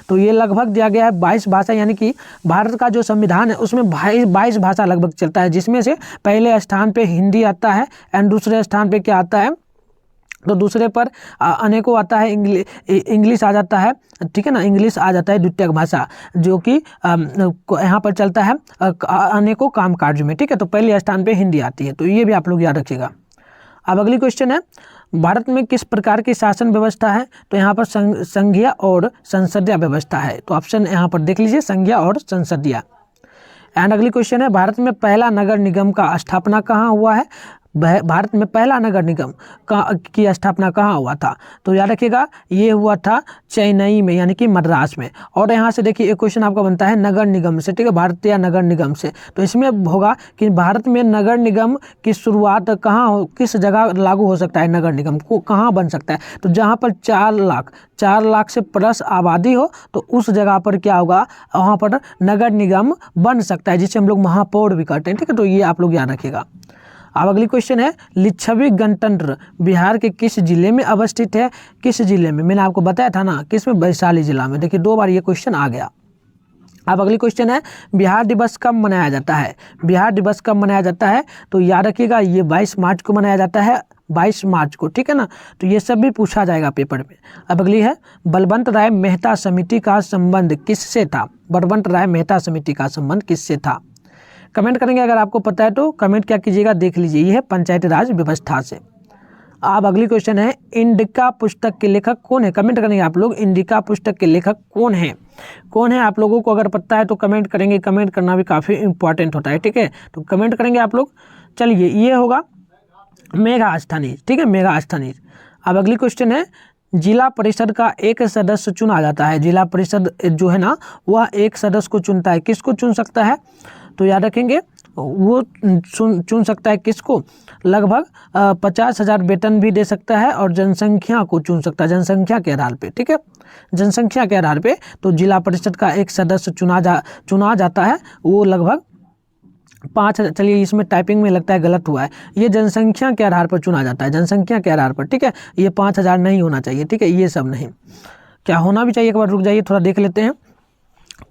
तो ये लगभग दिया गया है 22 भाषा, यानी कि भारत का जो संविधान है उसमें 22 भाषा लगभग चलता है, जिसमें से पहले स्थान पे हिंदी आता है एंड दूसरे स्थान पे क्या आता है? तो दूसरे पर अनेकों आता है, इंग्लिश आ जाता है, ठीक है ना, इंग्लिश आ जाता है द्वितीयक भाषा, जो कि यहाँ पर चलता है अनेकों कामकाज में, ठीक है। तो पहले स्थान पे हिंदी आती है, तो ये भी आप लोग याद रखिएगा। अब अगली क्वेश्चन है, भारत में किस प्रकार की शासन व्यवस्था है? तो यहाँ पर संघीय और संसदीय व्यवस्था है। तो ऑप्शन यहाँ पर देख लीजिए, संघीय और संसदीय। एंड अगली क्वेश्चन है, भारत में पहला नगर निगम का स्थापना कहाँ हुआ है? भारत में पहला नगर निगम की स्थापना कहाँ हुआ था? तो याद रखिएगा ये हुआ था चेन्नई में, यानी कि मद्रास में। और यहाँ से देखिए एक क्वेश्चन आपका बनता है नगर निगम से, ठीक है, भारतीय नगर निगम से। तो इसमें होगा कि भारत में नगर निगम की शुरुआत कहाँ, किस जगह लागू हो सकता है नगर निगम को, कहाँ बन सकता है? तो जहाँ पर 4 लाख से प्लस आबादी हो तो उस जगह पर क्या होगा, वहाँ पर नगर निगम बन सकता है, जिसे हम लोग महापौर भी कहते हैं, ठीक है। तो ये आप लोग याद रखिएगा। अब अगली क्वेश्चन है, लिच्छवी गणतंत्र बिहार के किस जिले में अवस्थित है? किस जिले में? मैंने आपको बताया था ना, किस में? वैशाली जिला में। देखिए 2 बार ये क्वेश्चन आ गया। अब अगली क्वेश्चन है, बिहार दिवस कब मनाया जाता है? बिहार दिवस कब मनाया जाता है? तो याद रखिएगा ये 22 मार्च को मनाया जाता है, 22 मार्च को, ठीक है ना। तो ये सब भी पूछा जाएगा पेपर में। अब अगली है, बलवंत राय मेहता समिति का संबंध किससे था? बलवंत राय मेहता समिति का संबंध किससे था? कमेंट करेंगे, अगर आपको पता है तो कमेंट क्या कीजिएगा, देख लीजिए। ये है पंचायती राज व्यवस्था से। अब अगली क्वेश्चन है, इंडिका पुस्तक के लेखक कौन है? कमेंट करेंगे आप लोग, इंडिका पुस्तक के लेखक कौन है? कौन है आप लोगों को अगर पता है तो कमेंट करेंगे। कमेंट करना भी काफ़ी इंपॉर्टेंट होता है, ठीक है, तो कमेंट करेंगे आप लोग। चलिए ये होगा मेगास्थनीज, ठीक है, मेगास्थनीज। अब अगली क्वेश्चन है, जिला परिषद का एक सदस्य चुना जाता है। जिला परिषद जो है ना वह एक सदस्य को चुनता है, किसको चुन सकता है? तो याद रखेंगे वो चुन सकता है किसको? लगभग 50,000 वेतन भी दे सकता है और जनसंख्या को चुन सकता है, जनसंख्या के आधार पे, ठीक है, जनसंख्या के आधार पे। तो जिला परिषद का एक सदस्य चुना जाता है, वो लगभग 5,000। चलिए इसमें टाइपिंग में लगता है गलत हुआ है, ये जनसंख्या के आधार पर चुना जाता है, जनसंख्या के आधार पर, ठीक है। ये 5,000 नहीं होना चाहिए, ठीक है, ये सब नहीं, क्या होना भी चाहिए? एक बार रुक जाइए, थोड़ा देख लेते हैं।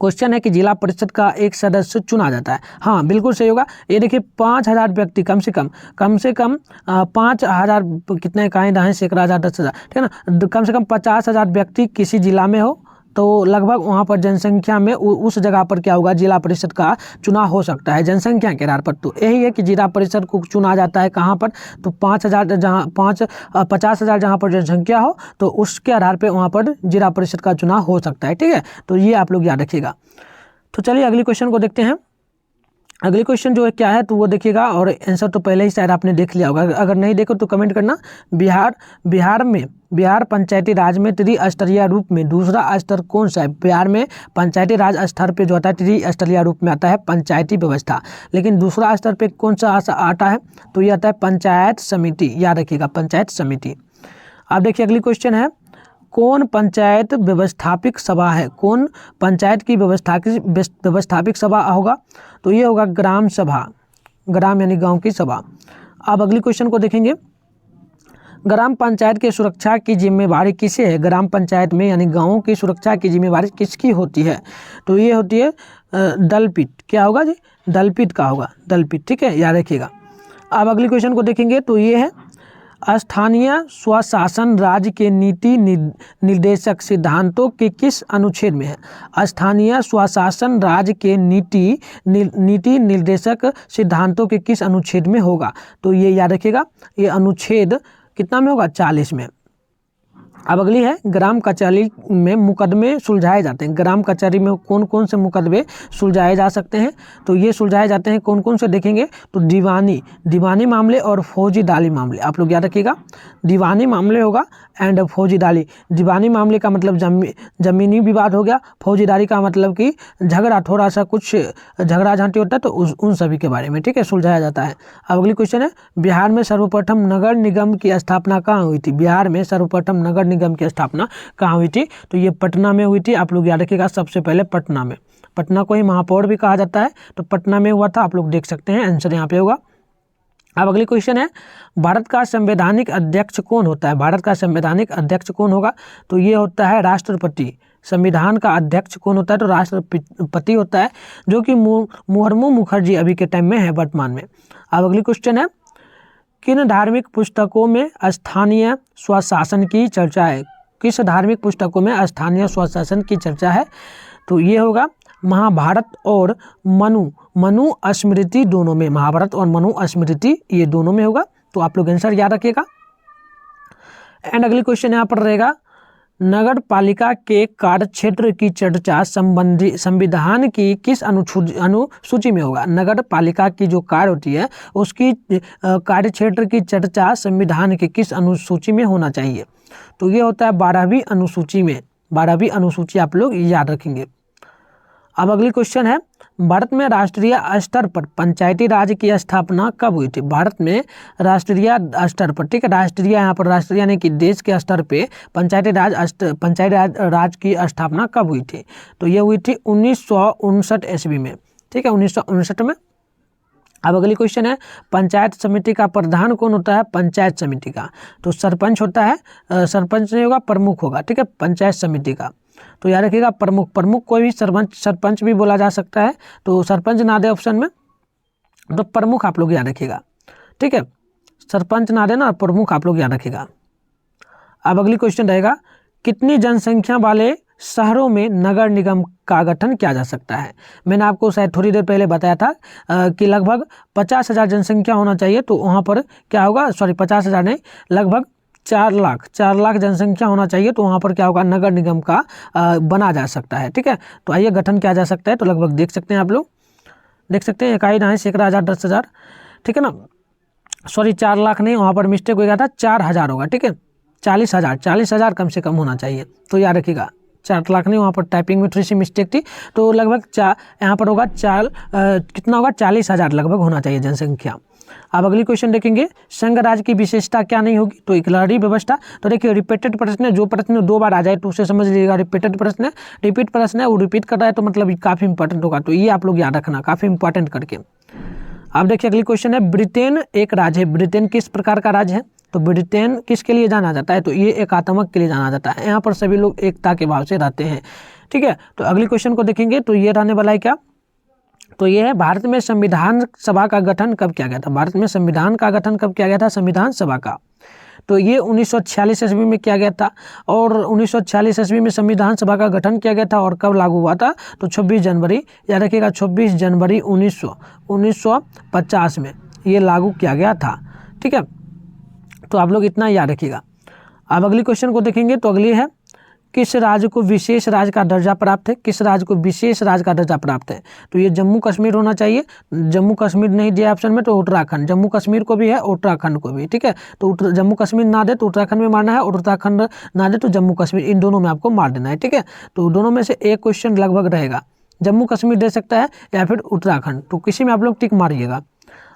क्वेश्चन है कि जिला परिषद का एक सदस्य चुना जाता है, हाँ बिल्कुल सही होगा। ये देखिए 5,000 व्यक्ति कम से कम 5,000, कितने काएँ दाएँ सैकड़ा हज़ार 10,000, ठीक है ना, कम से कम 50,000 व्यक्ति किसी जिला में हो, तो लगभग वहाँ पर जनसंख्या में उस जगह पर क्या होगा, जिला परिषद का चुनाव हो सकता है जनसंख्या के आधार पर। तो यही है कि जिला परिषद को चुना जाता है कहाँ पर, तो 5000 जहाँ 50,000 जहाँ पर जनसंख्या हो तो उसके आधार पर वहाँ पर जिला परिषद का चुनाव हो सकता है। ठीक है, तो ये आप लोग याद रखिएगा। तो चलिए अगली क्वेश्चन को देखते हैं। अगली क्वेश्चन जो है क्या है तो वो देखिएगा, और आंसर तो पहले ही शायद आपने देख लिया होगा, अगर नहीं देखो तो कमेंट करना। बिहार पंचायती राज में त्रिस्तरीय रूप में दूसरा स्तर कौन सा है? बिहार में पंचायती राज स्तर पे जो आता है त्रिस्तरीय रूप में आता है पंचायती व्यवस्था, लेकिन दूसरा स्तर पे कौन सा आता है? तो ये आता है पंचायत समिति, याद रखिएगा पंचायत समिति। अब देखिए अगली क्वेश्चन है, कौन पंचायत व्यवस्थापिक सभा है? कौन पंचायत की व्यवस्थापिक सभा होगा? तो ये होगा ग्राम सभा, ग्राम यानी गांव की सभा। अब अगली क्वेश्चन को देखेंगे, ग्राम पंचायत की सुरक्षा की जिम्मेवारी किसे है? ग्राम पंचायत में यानी गांवों की सुरक्षा की जिम्मेवारी किसकी होती है? तो ये होती है दलपीठ, क्या होगा जी? दलपीठ का होगा, दलपीठ। ठीक है, याद रखिएगा। अब अगली क्वेश्चन को देखेंगे तो ये है, स्थानीय स्वशासन राज्य के नीति निर्देशक सिद्धांतों के किस अनुच्छेद में है? स्थानीय स्वशासन राज्य के नीति निर्देशक सिद्धांतों के किस अनुच्छेद में होगा? तो ये याद रखिएगा, ये अनुच्छेद कितना में होगा? 40 में। अब अगली है, ग्राम कचहरी में मुकदमे सुलझाए जाते हैं। ग्राम कचहरी में कौन कौन से मुकदमे सुलझाए जा सकते हैं? तो ये सुलझाए जाते हैं कौन कौन से देखेंगे तो दीवानी मामले और फौजीदारी मामले, आप लोग याद रखिएगा। दीवानी मामले होगा एंड फौजीदारी। दीवानी मामले का मतलब जमीनी विवाद हो गया, फौजीदारी का मतलब कि झगड़ा, थोड़ा सा कुछ झगड़ा झांटी होता है तो उन सभी के बारे में, ठीक है, सुलझाया जाता है। अब अगली क्वेश्चन है, बिहार में सर्वप्रथम नगर निगम की स्थापना कहाँ हुई थी? बिहार में सर्वप्रथम नगर निगम की स्थापना कहाँ हुई थी? तो ये पटना में हुई थी, आप लोग याद रखिएगा, सबसे पहले पटना में। पटना को ही महापौर भी कहा जाता है, तो पटना में हुआ था, आप लोग देख सकते हैं, आंसर यहाँ पे होगा। अब अगली क्वेश्चन है, भारत का संवैधानिक अध्यक्ष कौन होता है? भारत का संवैधानिक अध्यक्ष कौन होगा? तो ये होता है राष्ट्रपति। संविधान का अध्यक्ष कौन होता है? तो राष्ट्रपति होता है, जो कि मुर्मू मुखर्जी अभी के टाइम में है, वर्तमान में। अब अगली क्वेश्चन है, किन धार्मिक पुस्तकों में स्थानीय स्वशासन की चर्चा है? किस धार्मिक पुस्तकों में स्थानीय स्वशासन की चर्चा है? तो ये होगा महाभारत और मनु स्मृति, दोनों में, महाभारत और मनु स्मृति ये दोनों में होगा। तो आप लोग आंसर याद रखिएगा। एंड अगली क्वेश्चन यहाँ पर रहेगा, नगर पालिका के कार्य क्षेत्र की चर्चा संविधान की किस अनुसूची में होगा? नगर पालिका की जो कार्य होती है उसकी कार्य क्षेत्र की चर्चा संविधान के किस अनुसूची में होना चाहिए? तो ये होता है 12वीं अनुसूची में। 12वीं अनुसूची आप लोग याद रखेंगे। अब अगली क्वेश्चन है, भारत में राष्ट्रीय स्तर पर पंचायती राज की स्थापना कब हुई थी? भारत में राष्ट्रीय स्तर पर, ठीक है, राष्ट्रीय यहाँ पर राष्ट्रीय यानी कि देश के स्तर पे पंचायती राज की स्थापना कब हुई थी? तो ये हुई थी 1959 ईस्वी में, ठीक है, 1959 में। अब अगली क्वेश्चन है, पंचायत समिति का प्रधान कौन होता है? पंचायत समिति का तो सरपंच होता है, सरपंच नहीं होगा, प्रमुख होगा, ठीक है, पंचायत समिति का। तो याद रखिएगा प्रमुख कोई भी सरपंच भी बोला जा सकता है, तो सरपंच ना दे ऑप्शन में तो प्रमुख आप लोग याद रखिएगा, ठीक है, सरपंच ना देना, प्रमुख आप लोग याद रखिएगा। अब अगली क्वेश्चन रहेगा, कितनी जनसंख्या वाले शहरों में नगर निगम का गठन किया जा सकता है? मैंने आपको शायद थोड़ी देर पहले बताया था कि लगभग 50,000 जनसंख्या होना चाहिए, तो वहाँ पर क्या होगा, सॉरी 50,000 नहीं, लगभग 4 लाख जनसंख्या होना चाहिए, तो वहाँ पर क्या होगा, नगर निगम का बना जा सकता है, ठीक है। तो आइए गठन किया जा सकता है, तो लगभग देख सकते हैं, आप लोग देख सकते हैं, इकाई ना सैकड़ा हज़ार 10,000, ठीक है ना, सॉरी 4 लाख नहीं, वहाँ पर मिस्टेक हो गया था, 4,000 होगा, ठीक है, 40,000 कम से कम होना चाहिए, तो याद रखिएगा 4 लाख नहीं, वहाँ पर टाइपिंग में थोड़ी सी मिस्टेक थी, तो लगभग यहाँ पर होगा कितना होगा, 40,000 लगभग होना चाहिए जनसंख्या। अब अगली क्वेश्चन देखेंगे, संघ राज्य की विशेषता क्या नहीं होगी? तो एक लहरी व्यवस्था। तो देखिए रिपीटेड प्रश्न है, जो प्रश्न 2 बार आ जाए तो उसे समझ लीजिएगा रिपीटेड प्रश्न है, रिपीट प्रश्न है, वो रिपीट कर रहा है तो मतलब काफ़ी इंपॉर्टेंट होगा, तो ये आप लोग याद रखना, काफ़ी इंपॉर्टेंट करके। अब देखिए अगली क्वेश्चन है, ब्रिटेन एक राज्य है, ब्रिटेन किस प्रकार का राज्य है? तो ब्रिटेन किसके लिए जाना जाता है? तो ये एकात्मक के लिए जाना जाता है, यहाँ पर सभी लोग एकता के भाव से रहते हैं, ठीक है। तो अगली क्वेश्चन को देखेंगे, तो ये रहने वाला है क्या, तो ये है, भारत में संविधान सभा का गठन कब किया गया था? भारत में संविधान का गठन कब किया गया था? संविधान सभा का, तो ये 1946 ईस्वी में किया गया था। और 1946 ईस्वी में संविधान सभा का गठन किया गया था और कब लागू हुआ था, तो 26 जनवरी, याद रखिएगा 26 जनवरी 1950 में ये लागू किया गया था। ठीक है, तो आप लोग इतना याद रखिएगा। अब अगली क्वेश्चन को देखेंगे, तो अगली है किस राज्य को विशेष राज्य का दर्जा प्राप्त है, किस राज्य को विशेष राज्य का दर्जा प्राप्त है, तो ये जम्मू कश्मीर होना चाहिए। जम्मू कश्मीर नहीं दिया ऑप्शन में तो उत्तराखंड, जम्मू कश्मीर को भी है उत्तराखंड को भी। ठीक है, तो जम्मू कश्मीर ना दे तो उत्तराखंड में मारना है, और उत्तराखंड ना दे तो जम्मू कश्मीर, इन दोनों में आपको मार देना है। ठीक है, तो दोनों में से एक क्वेश्चन लगभग रहेगा, जम्मू कश्मीर दे सकता है या फिर उत्तराखंड, तो किसी में आप लोग टिक मारिएगा।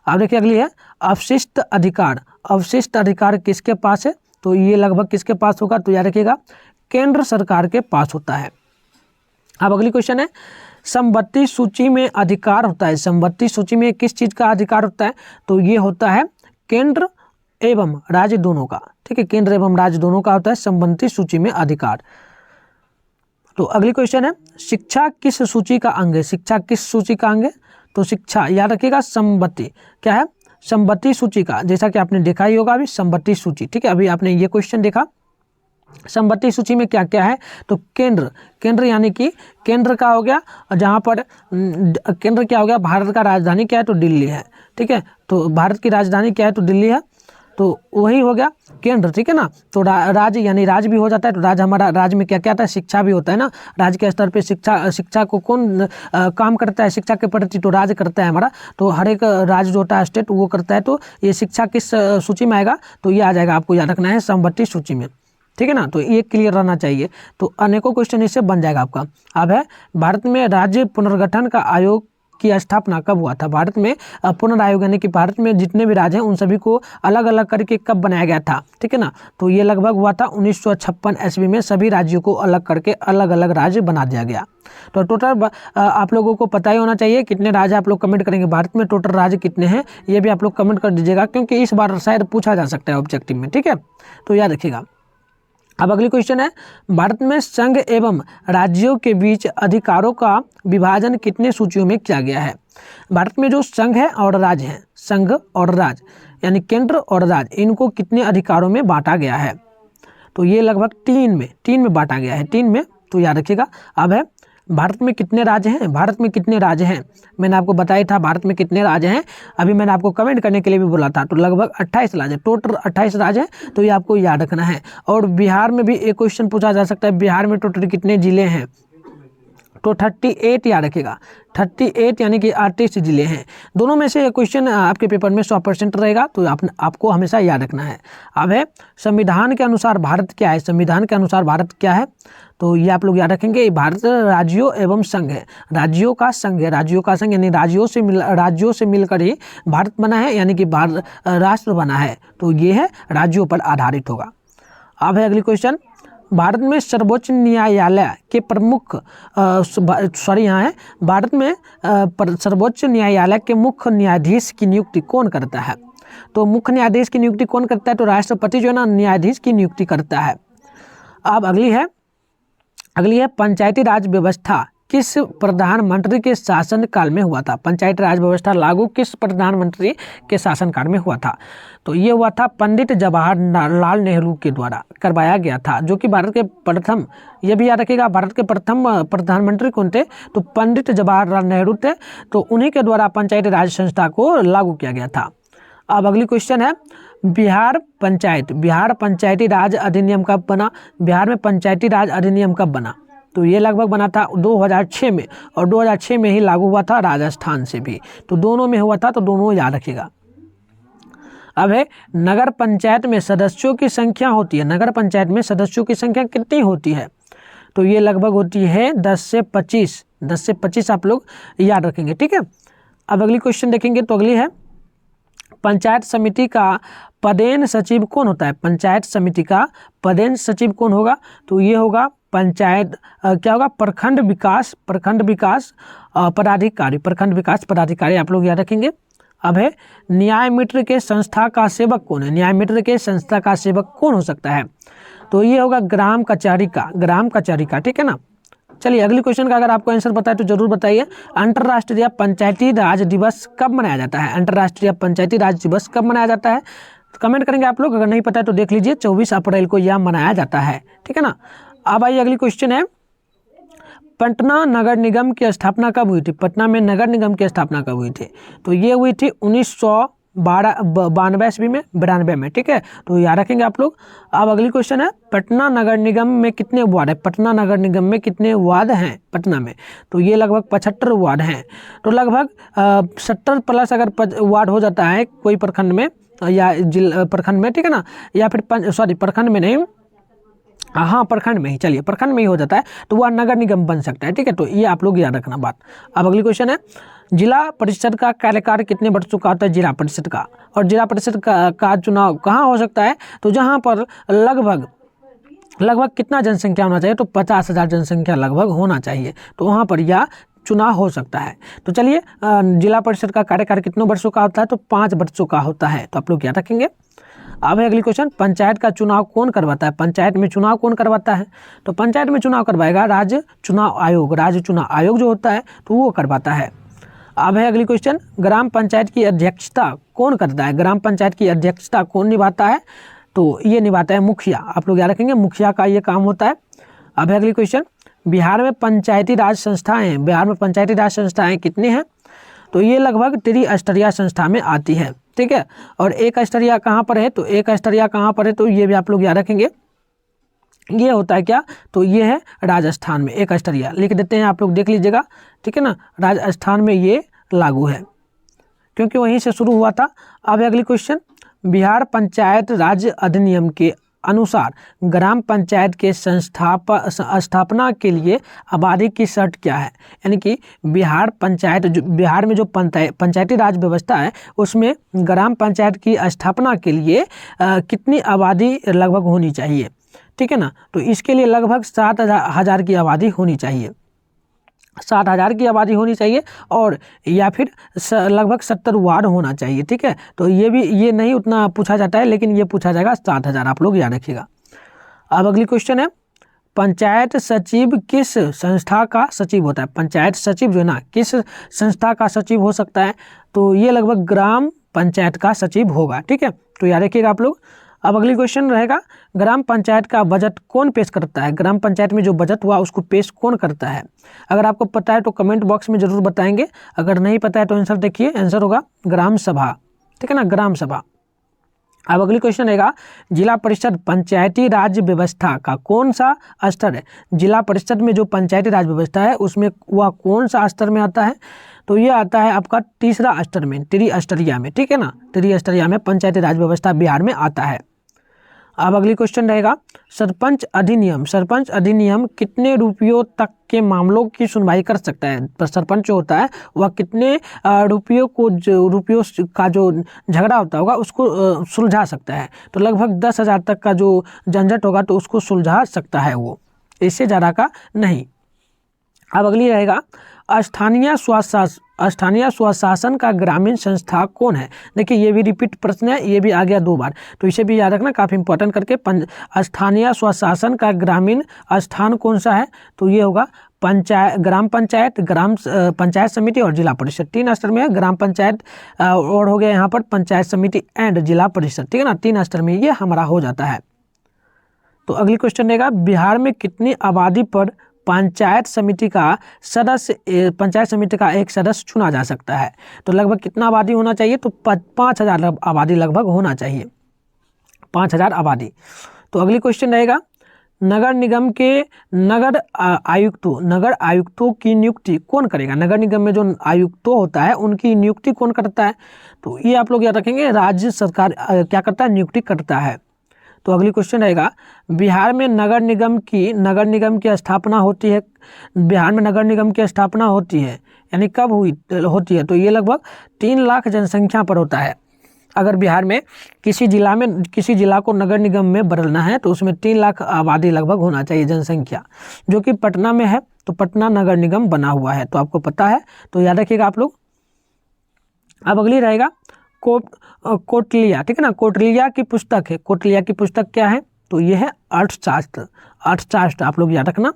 अब देखिए अगली है अवशिष्ट अधिकार, अवशिष्ट अधिकार किसके पास है, तो ये लगभग किसके पास होगा, तो याद रखिएगा केंद्र सरकार के पास होता है। अब अगली क्वेश्चन है संपत्ति सूची में अधिकार होता है, संपत्ति सूची में किस चीज का अधिकार होता है, तो ये होता है केंद्र एवं राज्य दोनों का। ठीक है, केंद्र एवं राज्य दोनों का होता है संपत्ति सूची में अधिकार। तो अगली क्वेश्चन है शिक्षा किस सूची का अंग है, शिक्षा किस सूची का अंग है, तो शिक्षा याद रखिएगा संपत्ति क्या है, संपत्ति सूची का, जैसा कि आपने देखा ही होगा अभी संपत्ति सूची। ठीक है, अभी आपने ये क्वेश्चन देखा संपत्ति सूची में क्या क्या है, तो केंद्र, केंद्र यानी कि केंद्र का हो गया, जहाँ पर केंद्र क्या हो गया, भारत का राजधानी क्या है, तो दिल्ली है। ठीक है, तो भारत की राजधानी क्या है, तो दिल्ली है, तो वही हो गया केंद्र। ठीक है ना, तो राज्य यानी राज्य भी हो जाता है, तो राज्य हमारा, राज्य में क्या क्या आता है, शिक्षा भी होता है ना, राज्य के स्तर पे शिक्षा को कौन काम करता है, शिक्षा के प्रति तो राज्य करता है हमारा, तो हर एक राज्य जो होता है स्टेट वो करता है। तो ये शिक्षा किस सूची में आएगा, तो ये आ जाएगा, आपको याद रखना है संपत्ति सूची में। ठीक है ना, तो ये क्लियर रहना चाहिए, तो अनेकों क्वेश्चन इससे बन जाएगा आपका। अब है भारत में राज्य पुनर्गठन का आयोग की स्थापना कब हुआ था, भारत में पुनर्आयोग यानी कि भारत में जितने भी राज्य हैं उन सभी को अलग अलग करके कब बनाया गया था। ठीक है ना, तो ये लगभग हुआ था 1956 ईस्वी में, सभी राज्यों को अलग करके अलग अलग राज्य बना दिया गया। तो टोटल आप लोगों को पता ही होना चाहिए कितने राज्य, आप लोग कमेंट करेंगे भारत में टोटल राज्य कितने हैं, ये भी आप लोग कमेंट कर दीजिएगा, क्योंकि इस बार शायद पूछा जा सकता है ऑब्जेक्टिव में। ठीक है, तो याद रखिएगा। अब अगली क्वेश्चन है भारत में संघ एवं राज्यों के बीच अधिकारों का विभाजन कितने सूचियों में किया गया है, भारत में जो संघ है और राज्य है, संघ और राज्य यानी केंद्र और राज्य, इनको कितने अधिकारों में बांटा गया है, तो ये लगभग तीन में बांटा गया है, 3 में, तो याद रखिएगा। अब है भारत में कितने राज्य हैं, भारत में कितने राज्य हैं, मैंने आपको बताया था भारत में कितने राज्य हैं, अभी मैंने आपको कमेंट करने के लिए भी बोला था, तो लगभग 28 राज्य, टोटल 28 राज्य हैं, तो ये आपको याद रखना है। और बिहार में भी एक क्वेश्चन पूछा जा सकता है, बिहार में टोटल कितने जिले हैं, तो 38 याद रखिएगा, 38 यानी कि 38 जिले हैं। दोनों में से क्वेश्चन आपके पेपर में 100% रहेगा, तो आपको हमेशा याद रखना है। अब है संविधान के अनुसार भारत क्या है, संविधान के अनुसार भारत क्या है, तो ये आप लोग याद रखेंगे, भारत राज्यों एवं संघ है, राज्यों का संघ है, राज्यों का संघ यानी राज्यों से मिलकर ही भारत बना है, यानी कि भारत राष्ट्र बना है, तो ये है राज्यों पर आधारित होगा। अब है अगली क्वेश्चन भारत में सर्वोच्च न्यायालय के प्रमुख यहाँ है भारत में सर्वोच्च न्यायालय के मुख्य न्यायाधीश की नियुक्ति कौन करता है, तो मुख्य न्यायाधीश की नियुक्ति कौन करता है, तो राष्ट्रपति जो है ना न्यायाधीश की नियुक्ति करता है। अब अगली है पंचायती राज व्यवस्था किस प्रधानमंत्री के शासनकाल में हुआ था, पंचायती राज व्यवस्था लागू किस प्रधानमंत्री के शासनकाल में हुआ था, तो ये हुआ था पंडित जवाहरलाल नेहरू के द्वारा करवाया गया था, जो कि भारत के प्रथम, ये भी याद रखिएगा, भारत के प्रथम प्रधानमंत्री कौन थे, तो पंडित जवाहरलाल नेहरू थे, तो उन्हीं के द्वारा पंचायती राज संस्था को लागू किया गया था। अब अगली क्वेश्चन है बिहार पंचायती राज अधिनियम कब बना, बिहार में पंचायती राज अधिनियम कब बना, तो ये लगभग बना था 2006 में, और 2006 में ही लागू हुआ था राजस्थान से भी, तो दोनों में हुआ था, तो दोनों याद रखिएगा। अब है नगर पंचायत में सदस्यों की संख्या होती है, नगर पंचायत में सदस्यों की संख्या कितनी होती है, तो ये लगभग होती है 10 से 25 आप लोग याद रखेंगे। ठीक है, अब अगली क्वेश्चन देखेंगे, तो अगली है पंचायत समिति का पदेन सचिव कौन होता है, पंचायत समिति का पदेन सचिव कौन होगा, तो ये होगा पंचायत क्या होगा, प्रखंड विकास पदाधिकारी आप लोग याद रखेंगे। अब है न्याय मित्र के संस्था का सेवक कौन है, न्याय मित्र के संस्था का सेवक कौन हो सकता है, तो ये होगा ग्राम कचहरी का। ठीक है ना, चलिए अगली क्वेश्चन का अगर आपको आंसर पता है तो जरूर बताइए। अंतर्राष्ट्रीय पंचायती राज दिवस कब मनाया जाता है, अंतर्राष्ट्रीय पंचायती राज दिवस कब मनाया जाता है, तो कमेंट करेंगे आप लोग, अगर नहीं पता है तो देख लीजिए, 24 अप्रैल को यह मनाया जाता है, ठीक है ना। अब आइए अगली क्वेश्चन है, पटना नगर निगम की स्थापना कब हुई थी? पटना में नगर निगम की स्थापना कब हुई थी? तो ये हुई थी 1992 ईस्वी में, 92 में, ठीक है, तो याद रखेंगे आप लोग। अब अगली क्वेश्चन है, पटना नगर निगम में कितने वार्ड है? पटना नगर निगम में कितने वार्ड हैं पटना में? तो ये लगभग 75 वार्ड हैं। तो लगभग 70 प्लस अगर वार्ड हो जाता है कोई प्रखंड में या प्रखंड में, ठीक है ना, या फिर प्रखंड में नहीं, हाँ प्रखंड में ही, चलिए प्रखंड में ही हो जाता है तो वह नगर निगम बन सकता है, ठीक है, तो ये आप लोग याद रखना बात। अब अगली क्वेश्चन है, जिला परिषद का कार्यकाल कितने वर्षों का होता है? जिला परिषद का, और जिला परिषद का चुनाव कहाँ हो सकता है? तो जहाँ पर लगभग कितना जनसंख्या होना चाहिए? तो 50,000 जनसंख्या लगभग होना चाहिए, तो वहाँ पर यह चुनाव हो सकता है। तो चलिए, जिला परिषद का कार्यकाल कितने वर्षों का होता है? तो 5 वर्षों का होता है, तो आप लोग याद रखेंगे। अब है अगली क्वेश्चन, पंचायत का चुनाव कौन करवाता है? पंचायत में चुनाव कौन करवाता है? तो पंचायत में चुनाव करवाएगा राज्य चुनाव आयोग, राज्य चुनाव आयोग जो होता है तो वो करवाता है। अब है अगली क्वेश्चन, ग्राम पंचायत की अध्यक्षता कौन करता है? ग्राम पंचायत की अध्यक्षता कौन निभाता है? तो ये निभाता है मुखिया, आप लोग याद रखेंगे, मुखिया का ये काम होता है। अब है अगली क्वेश्चन, बिहार में पंचायती राज संस्थाएं, बिहार में पंचायती राज संस्थाएं कितनी हैं? तो ये लगभग त्रिस्तरीय संस्था में आती है, ठीक है, और एक स्तरीय कहाँ पर है? तो एक स्तरीय कहाँ पर है? तो ये भी आप लोग याद रखेंगे, ये होता है क्या? तो ये है राजस्थान में, एक स्तरीय लिख देते हैं, आप लोग देख लीजिएगा, ठीक है ना, राजस्थान में ये लागू है क्योंकि वहीं से शुरू हुआ था। अब अगली क्वेश्चन, बिहार पंचायत राज अधिनियम के अनुसार ग्राम पंचायत के स्थापना के लिए आबादी की शर्त क्या है? यानी कि बिहार में जो पंचायती राज व्यवस्था है उसमें ग्राम पंचायत की स्थापना के लिए कितनी आबादी लगभग होनी चाहिए, ठीक है ना। तो इसके लिए लगभग 7,000 की आबादी होनी चाहिए, 60,000 की आबादी होनी चाहिए, और या फिर लगभग 70 वार्ड होना चाहिए, ठीक है। तो ये नहीं उतना पूछा जाता है, लेकिन ये पूछा जाएगा 7,000, आप लोग याद रखिएगा। अब अगली क्वेश्चन है, पंचायत सचिव किस संस्था का सचिव होता है? पंचायत सचिव जो है ना, किस संस्था का सचिव हो सकता है? तो ये लगभग ग्राम पंचायत का सचिव होगा, ठीक है, तो याद रखिएगा आप लोग। अब अगली क्वेश्चन रहेगा, ग्राम पंचायत का बजट कौन पेश करता है? ग्राम पंचायत में जो बजट हुआ उसको पेश कौन करता है? अगर आपको पता है तो कमेंट बॉक्स में जरूर बताएंगे, अगर नहीं पता है तो आंसर देखिए, आंसर होगा ग्राम सभा, ठीक है ना, ग्राम सभा। अब अगली क्वेश्चन रहेगा, जिला परिषद पंचायती राज व्यवस्था का कौन सा स्तर है? जिला परिषद में जो पंचायती राज व्यवस्था है उसमें वह कौन सा स्तर में आता है? तो ये आता है आपका तीसरा स्तर में, त्रिस्तरीय में, ठीक है ना, त्रिस्तरीय में पंचायती राज व्यवस्था बिहार में आता है। अब अगली क्वेश्चन रहेगा, सरपंच अधिनियम कितने रुपयों तक के मामलों की सुनवाई कर सकता है? तो सरपंच जो होता है वह कितने रुपयों का जो झगड़ा होता होगा उसको सुलझा सकता है? तो लगभग 10,000 तक का जो झंझट होगा तो उसको सुलझा सकता है वो, इससे ज़्यादा का नहीं। अब अगली रहेगा, स्थानीय स्वशासन का ग्रामीण संस्था कौन है? देखिए ये भी रिपीट प्रश्न है, ये भी आ गया 2 बार, तो इसे भी याद रखना, काफ़ी इंपॉर्टेंट करके। स्थानीय स्वशासन का ग्रामीण स्थान कौन सा है? तो ये होगा ग्राम पंचायत समिति और जिला परिषद, 3 स्तर में है, ग्राम पंचायत और हो गया यहाँ पर पंचायत समिति एंड जिला परिषद, ठीक है ना, 3 स्तर में ये हमारा हो जाता है। तो अगली क्वेश्चन रहेगा, बिहार में कितनी आबादी पर पंचायत समिति का एक सदस्य चुना जा सकता है? तो लगभग कितना आबादी होना चाहिए? तो 5,000 आबादी लगभग होना चाहिए, 5,000 आबादी। तो अगली क्वेश्चन रहेगा, नगर निगम के नगर आयुक्तों की नियुक्ति कौन करेगा? नगर निगम में जो आयुक्त होता है उनकी नियुक्ति कौन करता है? तो ये आप लोग याद रखेंगे, राज्य सरकार क्या करता है? नियुक्ति करता है। तो अगली क्वेश्चन रहेगा, बिहार में नगर निगम की स्थापना होती है, बिहार में नगर निगम की स्थापना होती है यानी कब होती है? तो ये लगभग 3 लाख जनसंख्या पर होता है। अगर बिहार में किसी जिला को नगर निगम में बदलना है तो उसमें 3 लाख आबादी लगभग होना चाहिए जनसंख्या, जो कि पटना में है, तो पटना नगर निगम बना हुआ है, तो आपको पता है, तो याद रखिएगा आप लोग। अब अगली रहेगा, कौटिल्य, ठीक है ना, कौटिल्य की पुस्तक है, कौटिल्य की पुस्तक क्या है? तो ये है अर्थशास्त्र, आप लोग याद रखना।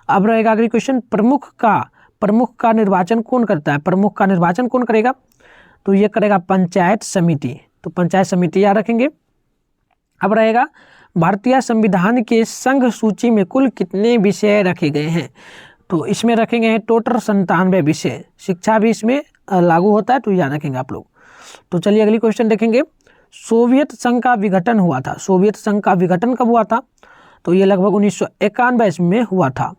अब रहेगा अगली क्वेश्चन, प्रमुख का निर्वाचन कौन करता है? प्रमुख का निर्वाचन कौन करेगा? तो ये करेगा पंचायत समिति, तो पंचायत समिति याद रखेंगे। अब रहेगा भारतीय संविधान के संघ सूची में कुल कितने विषय रखे गए हैं, तो इसमें रखेंगे टोटल 97 विषय। शिक्षा भी इसमें लागू होता है, तो याद रखेंगे आप लोग। तो चलिए अगली क्वेश्चन देखेंगे। सोवियत संघ का विघटन हुआ था, सोवियत संघ का विघटन कब हुआ था, तो ये लगभग 1991 में हुआ था।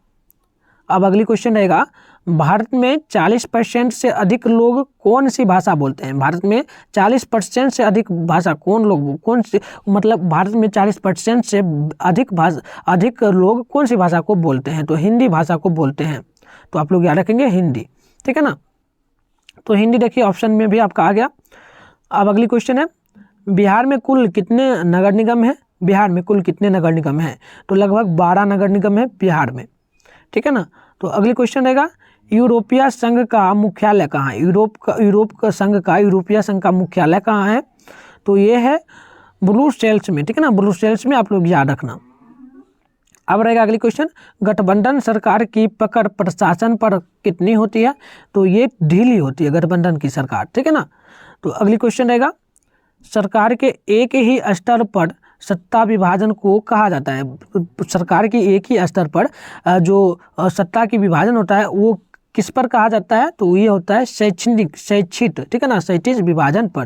अब अगली क्वेश्चन रहेगा, भारत में 40% से अधिक लोग कौन सी भाषा बोलते हैं। भारत में 40% से अधिक भाषा कौन सी, मतलब भारत में 40% से अधिक लोग कौन सी भाषा को बोलते हैं, तो हिंदी भाषा को बोलते हैं। तो आप लोग याद रखेंगे हिंदी, ठीक है ना। तो हिंदी देखिए ऑप्शन में भी आपका आ गया। अब अगली क्वेश्चन है, बिहार में कुल कितने नगर निगम हैं, बिहार में कुल कितने नगर निगम हैं, तो लगभग 12 नगर निगम है बिहार में, ठीक है ना। तो अगली क्वेश्चन रहेगा, यूरोपीय संघ का मुख्यालय कहाँ है, यूरोपीय संघ का मुख्यालय कहाँ है, तो ये है ब्रुसेल्स में, ठीक है ना, ब्रुसेल्स में, आप लोग याद रखना। अब रहेगा अगली क्वेश्चन, गठबंधन सरकार की पकड़ प्रशासन पर कितनी होती है, तो ये ढीली होती है गठबंधन की सरकार, ठीक है ना। तो अगली क्वेश्चन रहेगा, सरकार के एक ही स्तर पर सत्ता विभाजन को कहा जाता है। सरकार की एक ही स्तर पर जो सत्ता की विभाजन होता है वो किस पर कहा जाता है, तो ये होता है शैक्षिक, ठीक है ना, शैक्षिक विभाजन पर।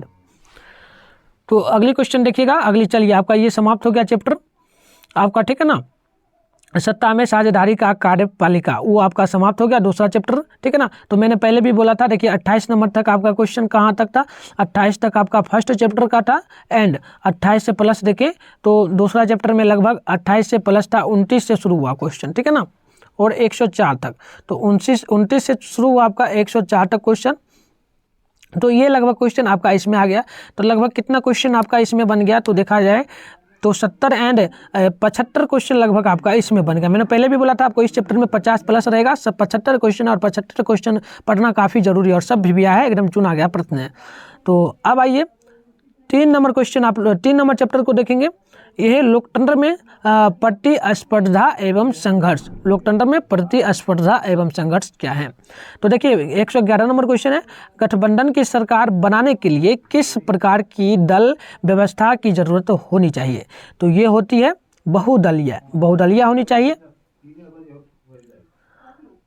तो अगली क्वेश्चन देखिएगा, अगली चलिए आपका ये समाप्त हो गया चैप्टर आपका, ठीक है ना। सत्ता में साझेदारी का कार्यपालिका वो आपका समाप्त हो गया, दूसरा चैप्टर, ठीक है ना। तो मैंने पहले भी बोला था, देखिए 28 नंबर तक आपका क्वेश्चन कहाँ तक था, 28 तक आपका फर्स्ट चैप्टर का था, एंड 28 से प्लस देखे तो दूसरा चैप्टर में लगभग 28 से प्लस था, 29 से शुरू हुआ क्वेश्चन, ठीक है ना, और 104 तक, तो 29 से शुरू हुआ आपका 104 तक क्वेश्चन। तो ये लगभग क्वेश्चन आपका इसमें आ गया। तो लगभग कितना क्वेश्चन आपका इसमें बन गया, तो देखा जाए तो 70 एंड 75 क्वेश्चन लगभग आपका इसमें बन गया। मैंने पहले भी बोला था आपको इस चैप्टर में 50 प्लस रहेगा, सब 75 क्वेश्चन, और 75 क्वेश्चन पढ़ना काफ़ी जरूरी है, और सब भी आया है, एकदम चुना गया प्रश्न है। तो अब आइए 3 नंबर क्वेश्चन, आप 3 नंबर चैप्टर को देखेंगे। यह लोकतंत्र में प्रतिस्पर्धा एवं संघर्ष, लोकतंत्र में प्रतिस्पर्धा एवं संघर्ष क्या है। तो देखिए 111 नंबर क्वेश्चन है, गठबंधन की सरकार बनाने के लिए किस प्रकार की दल व्यवस्था की जरूरत होनी चाहिए, तो ये होती है बहुदलीय होनी चाहिए।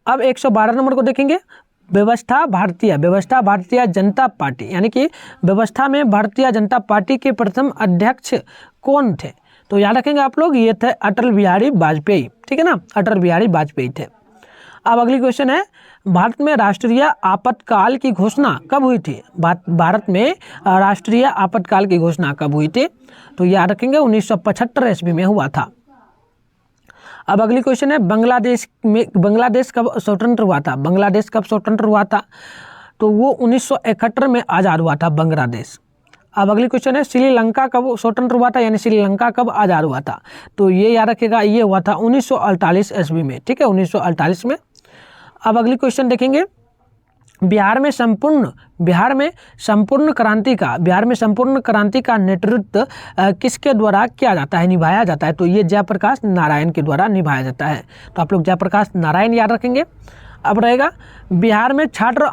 अब 112 नंबर को देखेंगे, व्यवस्था भारतीय जनता पार्टी, यानी कि व्यवस्था में भारतीय जनता पार्टी के प्रथम अध्यक्ष कौन थे, तो याद रखेंगे आप लोग, ये थे अटल बिहारी वाजपेयी, ठीक है ना, अटल बिहारी वाजपेयी थे। अब अगली क्वेश्चन है, भारत में राष्ट्रीय आपातकाल की घोषणा कब हुई थी, भारत में राष्ट्रीय आपातकाल की घोषणा कब हुई थी, तो याद रखेंगे 1975 ईस्वी में हुआ था। अब अगली क्वेश्चन है, बांग्लादेश कब स्वतंत्र हुआ था, बांग्लादेश कब स्वतंत्र हुआ था, तो वो 1971 में आज़ाद हुआ था बांग्लादेश। अब अगली क्वेश्चन है, श्रीलंका कब स्वतंत्र हुआ था, यानी श्रीलंका कब आज़ाद हुआ था, तो ये याद रखिएगा, ये हुआ था 1948 ईस्वी में, ठीक है, 1948 में। अब अगली क्वेश्चन देखेंगे, बिहार में संपूर्ण क्रांति का नेतृत्व किसके द्वारा किया जाता है, निभाया जाता है, तो ये जयप्रकाश नारायण के द्वारा निभाया जाता है। तो आप लोग जयप्रकाश नारायण याद रखेंगे। अब रहेगा, बिहार में छात्र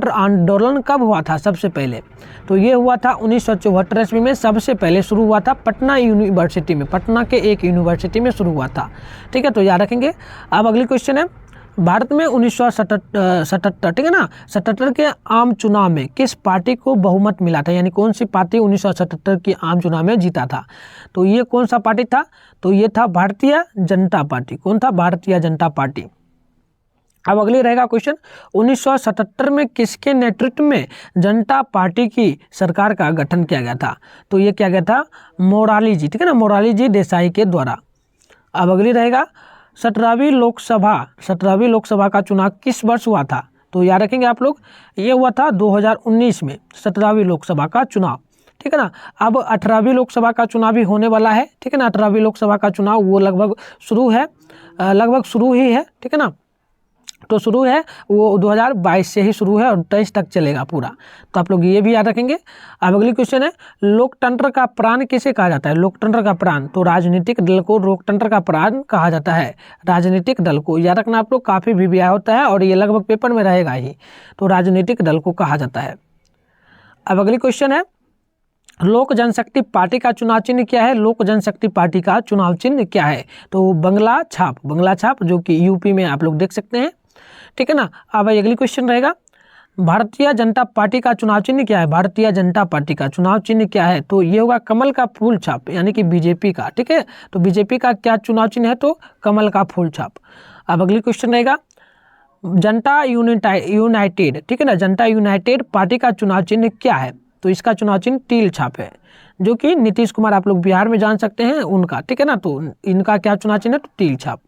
आंदोलन कब हुआ था सबसे पहले, तो ये हुआ था 1974 ईस्वी में, सबसे पहले शुरू हुआ था पटना यूनिवर्सिटी में, पटना के एक यूनिवर्सिटी में शुरू हुआ था, ठीक है, तो याद रखेंगे। अब अगली क्वेश्चन है, भारत में 1977, ठीक है ना, 77 के आम चुनाव में किस पार्टी को बहुमत मिला था, यानी कौन सी पार्टी 1977 की आम चुनाव में जीता था, तो ये कौन सा पार्टी था, तो ये था भारतीय जनता पार्टी। कौन था, भारतीय जनता पार्टी। अब अगली रहेगा क्वेश्चन, 1977 में किसके नेतृत्व में जनता पार्टी की सरकार का गठन किया गया था, तो ये किया गया था मोरारजी जी, ठीक है ना, मोरारजी देसाई के द्वारा। अब अगली रहेगा, 17वीं लोकसभा का चुनाव किस वर्ष हुआ था, तो याद रखेंगे आप लोग, ये हुआ था 2019 में 17वीं लोकसभा का चुनाव, ठीक है ना। अब 18वीं लोकसभा का चुनाव भी होने वाला है, ठीक है ना, 18वीं लोकसभा का चुनाव वो लगभग शुरू ही है, ठीक है ना, तो शुरू है वो 2022 से ही शुरू है और 23 तक चलेगा पूरा, तो आप लोग ये भी याद रखेंगे। अब अगली क्वेश्चन है, लोकतंत्र का प्राण किसे कहा जाता है, लोकतंत्र का प्राण, तो राजनीतिक दल को लोकतंत्र का प्राण कहा जाता है, राजनीतिक दल को याद रखना आप लोग, काफ़ी भी आया होता है और ये लगभग पेपर में रहेगा ही, तो राजनीतिक दल को कहा जाता है। अब अगली क्वेश्चन है, लोक जनशक्ति पार्टी का चुनाव चिन्ह क्या है? लोक जनशक्ति पार्टी का चुनाव चिन्ह क्या है? तो बंगला छाप जो कि यूपी में आप लोग देख सकते हैं, ठीक है ना। अब अगली क्वेश्चन रहेगा, भारतीय जनता पार्टी का चुनाव चिन्ह क्या है? भारतीय जनता पार्टी का चुनाव चिन्ह क्या है? तो ये होगा कमल का फूल छाप, यानी कि बीजेपी का, ठीक है। तो बीजेपी का क्या चुनाव चिन्ह है? तो कमल का फूल छाप। अब अगली क्वेश्चन रहेगा, जनता यूनाइटेड, ठीक है ना, जनता यूनाइटेड पार्टी का चुनाव चिन्ह क्या है? तो इसका चुनाव चिन्ह तील छाप है, जो कि नीतीश कुमार आप लोग बिहार में जान सकते हैं उनका, ठीक है ना। तो इनका क्या चुनाव चिन्ह है? तो तील छाप।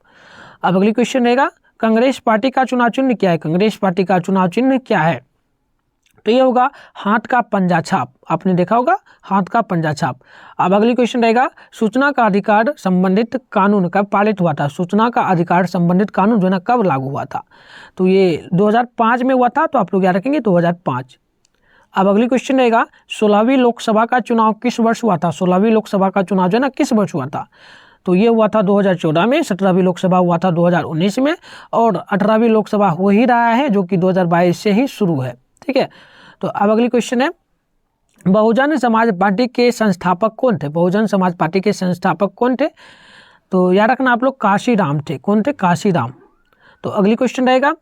अब अगली क्वेश्चन रहेगा, कांग्रेस पार्टी का चुनाव चिन्ह क्या है? कांग्रेस पार्टी का चुनाव चिन्ह क्या है? तो ये होगा हाथ का पंजा छाप, आपने देखा होगा हाथ का पंजा छाप। अब अगली क्वेश्चन रहेगा, सूचना का अधिकार संबंधित कानून कब पारित हुआ था? सूचना का अधिकार संबंधित कानून जो है ना कब लागू हुआ था? तो ये 2005 में हुआ था, तो आप लोग याद रखेंगे 2005। अब अगली क्वेश्चन रहेगा, 16वीं लोकसभा का चुनाव किस वर्ष हुआ था? 16वीं लोकसभा का चुनाव जो है ना किस वर्ष हुआ था? तो ये हुआ था 2014 में, 17वीं लोकसभा हुआ था 2019 में, और 18वीं लोकसभा हो ही रहा है जो कि 2022 से ही शुरू है, ठीक है। तो अब अगली क्वेश्चन है, बहुजन समाज पार्टी के संस्थापक कौन थे? बहुजन समाज पार्टी के संस्थापक कौन थे? तो याद रखना आप लोग, काशीराम थे। कौन थे? काशीराम। तो अगली क्वेश्चन रहेगा,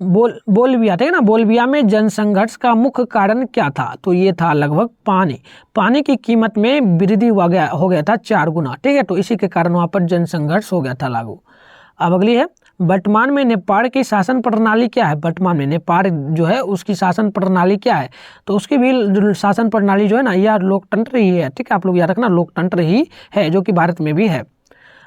बोलबिया, ठीक है ना, बोलबिया में जनसंघर्ष का मुख्य कारण क्या था? तो ये था लगभग पानी की कीमत में वृद्धि हो गया था 4 गुना, ठीक है। तो इसी के कारण वहाँ पर जनसंघर्ष हो गया था लागू। अब अगली है, वर्तमान में नेपाल की शासन प्रणाली क्या है? वर्तमान में नेपाल जो है उसकी शासन प्रणाली क्या है? तो उसकी भी शासन प्रणाली जो है ना यह लोकतंत्र ही है, ठीक है। आप लोग याद रखना लोकतंत्र ही है, जो कि भारत में भी है।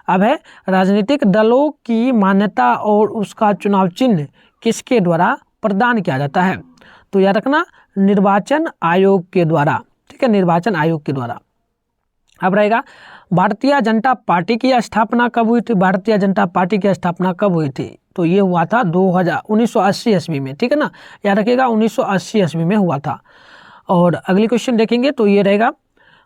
अब है, राजनीतिक दलों की मान्यता और उसका चुनाव चिन्ह किसके द्वारा प्रदान किया जाता है? तो याद रखना निर्वाचन आयोग के द्वारा, ठीक है, निर्वाचन आयोग के द्वारा। अब रहेगा, भारतीय जनता पार्टी की स्थापना कब हुई थी? भारतीय जनता पार्टी की स्थापना कब हुई थी? तो ये हुआ था 1980 ईस्वी में, ठीक है ना, याद रखिएगा 1980 ईस्वी में हुआ था। और अगली क्वेश्चन देखेंगे तो ये रहेगा,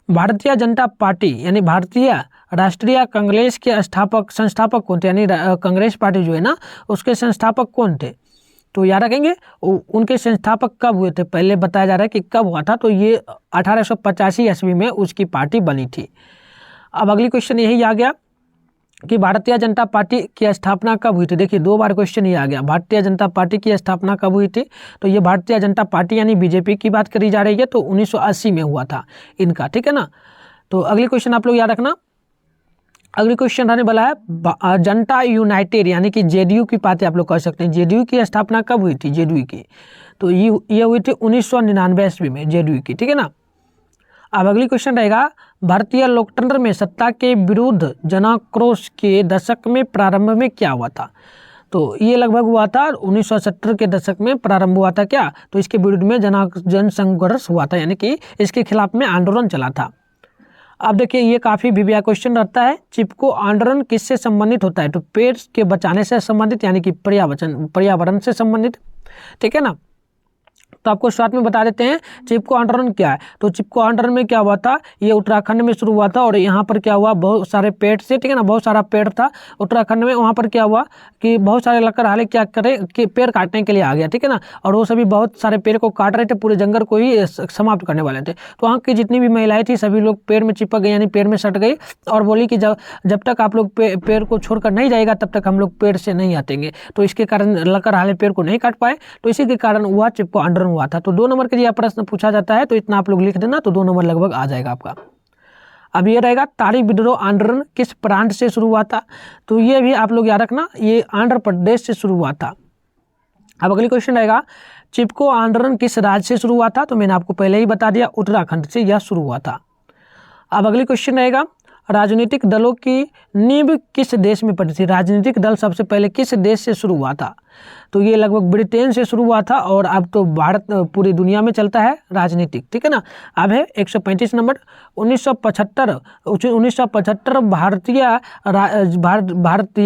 भारतीय जनता पार्टी यानी भारतीय राष्ट्रीय कांग्रेस के संस्थापक कौन थे? यानी कांग्रेस पार्टी जो है ना उसके संस्थापक कौन थे? तो याद रखेंगे उनके संस्थापक कब हुए थे, पहले बताया जा रहा है कि कब हुआ था। तो ये 1885 ईस्वी में उसकी पार्टी बनी थी। अब अगली क्वेश्चन यही आ गया कि भारतीय जनता पार्टी की स्थापना कब हुई थी। देखिए 2 बार क्वेश्चन ये आ गया, भारतीय जनता पार्टी की स्थापना कब हुई थी? तो ये भारतीय जनता पार्टी यानी बीजेपी की बात करी जा रही है, तो 1980 में हुआ था इनका, ठीक है ना। तो अगली क्वेश्चन आप लोग याद रखना, अगली क्वेश्चन रहने वाला है, जनता यूनाइटेड यानी कि जेडीयू की बातें आप लोग कर सकते हैं। जेडीयू की स्थापना कब हुई थी? जेडीयू की तो ये हुई थी 1999 ईस्वी में, जेडीयू की, ठीक है ना। अब अगली क्वेश्चन रहेगा, भारतीय लोकतंत्र में सत्ता के विरुद्ध जनाक्रोश के दशक में प्रारंभ में क्या हुआ था? तो ये लगभग हुआ था 1970 के दशक में प्रारंभ हुआ था क्या? तो इसके विरुद्ध में जनसंघर्ष हुआ था, यानी कि इसके खिलाफ में आंदोलन चला था। अब देखिए ये काफ़ी विभिन्न क्वेश्चन रहता है, चिपको आंदोलन किससे संबंधित होता है? तो पेड़ के बचाने से संबंधित, यानी कि पर्यावरण से संबंधित, ठीक है ना। तो आपको शुरुआत में बता देते हैं चिपको आंदोलन क्या है। तो चिपको आंदोलन में क्या हुआ था, ये उत्तराखंड में शुरू हुआ था, और यहाँ पर क्या हुआ, बहुत सारे पेड़ से, ठीक है ना, बहुत सारा पेड़ था उत्तराखंड में। वहाँ पर क्या हुआ कि बहुत सारे लकड़ हाले क्या करे कि पेड़ काटने के लिए आ गया, ठीक है ना, और वो सभी बहुत सारे पेड़ को काट रहे थे, पूरे जंगल को ही समाप्त करने वाले थे। तो वहाँ की जितनी भी महिलाएं थी सभी लोग पेड़ में चिपक गई, यानी पेड़ में सट गई, और बोली कि जब तक आप लोग पेड़ को छोड़कर नहीं जाएगा तब तक हम लोग पेड़ से नहीं हटेंगे। तो इसके कारण लकड़ हाले पेड़ को नहीं काट पाए, तो इसी के कारण वह चिपको आंदोलन हुआ था। तो 2 नंबर के लिए प्रश्न पूछा जाता है तो इतना आप लोग लिख देना, तो 2 नंबर लगभग आ जाएगा आपका। अब ये रहेगा, तारी विद्रोह आंदोलन किस प्रांत से शुरू हुआ था? तो ये भी आप लोग याद रखना, ये आंध्र प्रदेश से शुरू हुआ था। अब अगली क्वेश्चन रहेगा, चिपको आंदोलन किस राज्य से शुरू हुआ था? तो मैंने आपको पहले ही बता दिया, उत्तराखंड से यह शुरू हुआ था। अब अगली क्वेश्चन रहेगा, राजनीतिक दलों की नींव किस देश में पड़ी थी? राजनीतिक दल सबसे पहले किस देश से शुरू हुआ था? तो ये लगभग ब्रिटेन से शुरू हुआ था, और अब तो भारत पूरी दुनिया में चलता है राजनीतिक, ठीक है ना। अब है 135 नंबर, 1975 भारतीय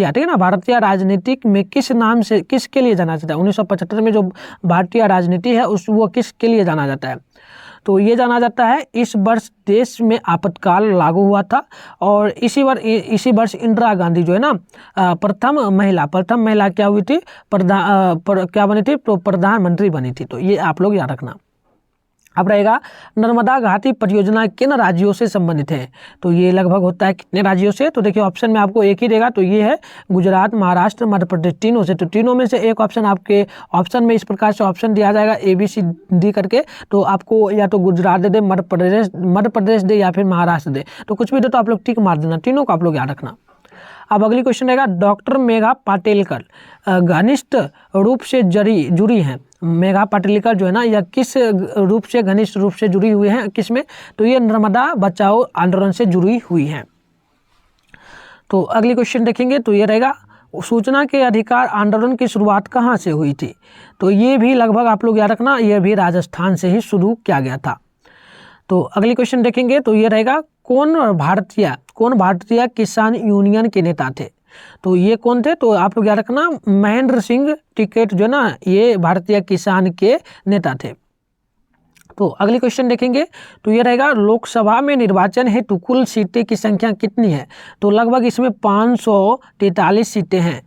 ठीक है ना, भारतीय राजनीतिक में किस नाम से किसके लिए जाना जाता है? 1975 में जो भारतीय राजनीति है वो किसके लिए जाना जाता है? तो ये जाना जाता है, इस वर्ष देश में आपातकाल लागू हुआ था, और इसी वर्ष इंदिरा गांधी जो है ना प्रथम महिला क्या हुई थी, क्या बनी थी? तो प्रधानमंत्री बनी थी। तो ये आप लोग याद रखना। अब रहेगा नर्मदा घाटी परियोजना किन राज्यों से संबंधित है, तो ये लगभग होता है कितने राज्यों से, तो देखिए ऑप्शन में आपको एक ही देगा, तो ये है गुजरात, महाराष्ट्र, मध्य प्रदेश, तीनों से। तो तीनों में से एक ऑप्शन आपके ऑप्शन में इस प्रकार से ऑप्शन दिया जाएगा ABCD करके, तो आपको या तो गुजरात दे दे, मध्य प्रदेश दे या फिर महाराष्ट्र दे, तो कुछ भी दे तो आप लोग टिक मार देना, तीनों को आप लोग याद रखना। अब अगली क्वेश्चन रहेगा डॉक्टर मेघा पाटेलकर घनिष्ठ रूप से जुड़ी हैं। मेघा पाटेलकर जो है ना, यह किस रूप से घनिष्ठ रूप से जुड़ी हुई हैं, किस में, तो ये नर्मदा बचाओ आंदोलन से जुड़ी हुई हैं। तो अगली क्वेश्चन देखेंगे, तो ये रहेगा सूचना के अधिकार आंदोलन की शुरुआत कहाँ से हुई थी, तो ये भी लगभग आप लोग याद रखना, ये भी राजस्थान से ही शुरू किया गया था। तो अगली क्वेश्चन देखेंगे, तो ये रहेगा कौन भारतीय किसान यूनियन के नेता थे, तो ये कौन थे, तो आप लोग याद रखना महेंद्र सिंह टिकैत जो ना, ये भारतीय किसान के नेता थे। तो अगली क्वेश्चन देखेंगे, तो ये रहेगा लोकसभा में निर्वाचन हेतु कुल सीटें की संख्या कितनी है, तो लगभग इसमें 543 सीटें हैं,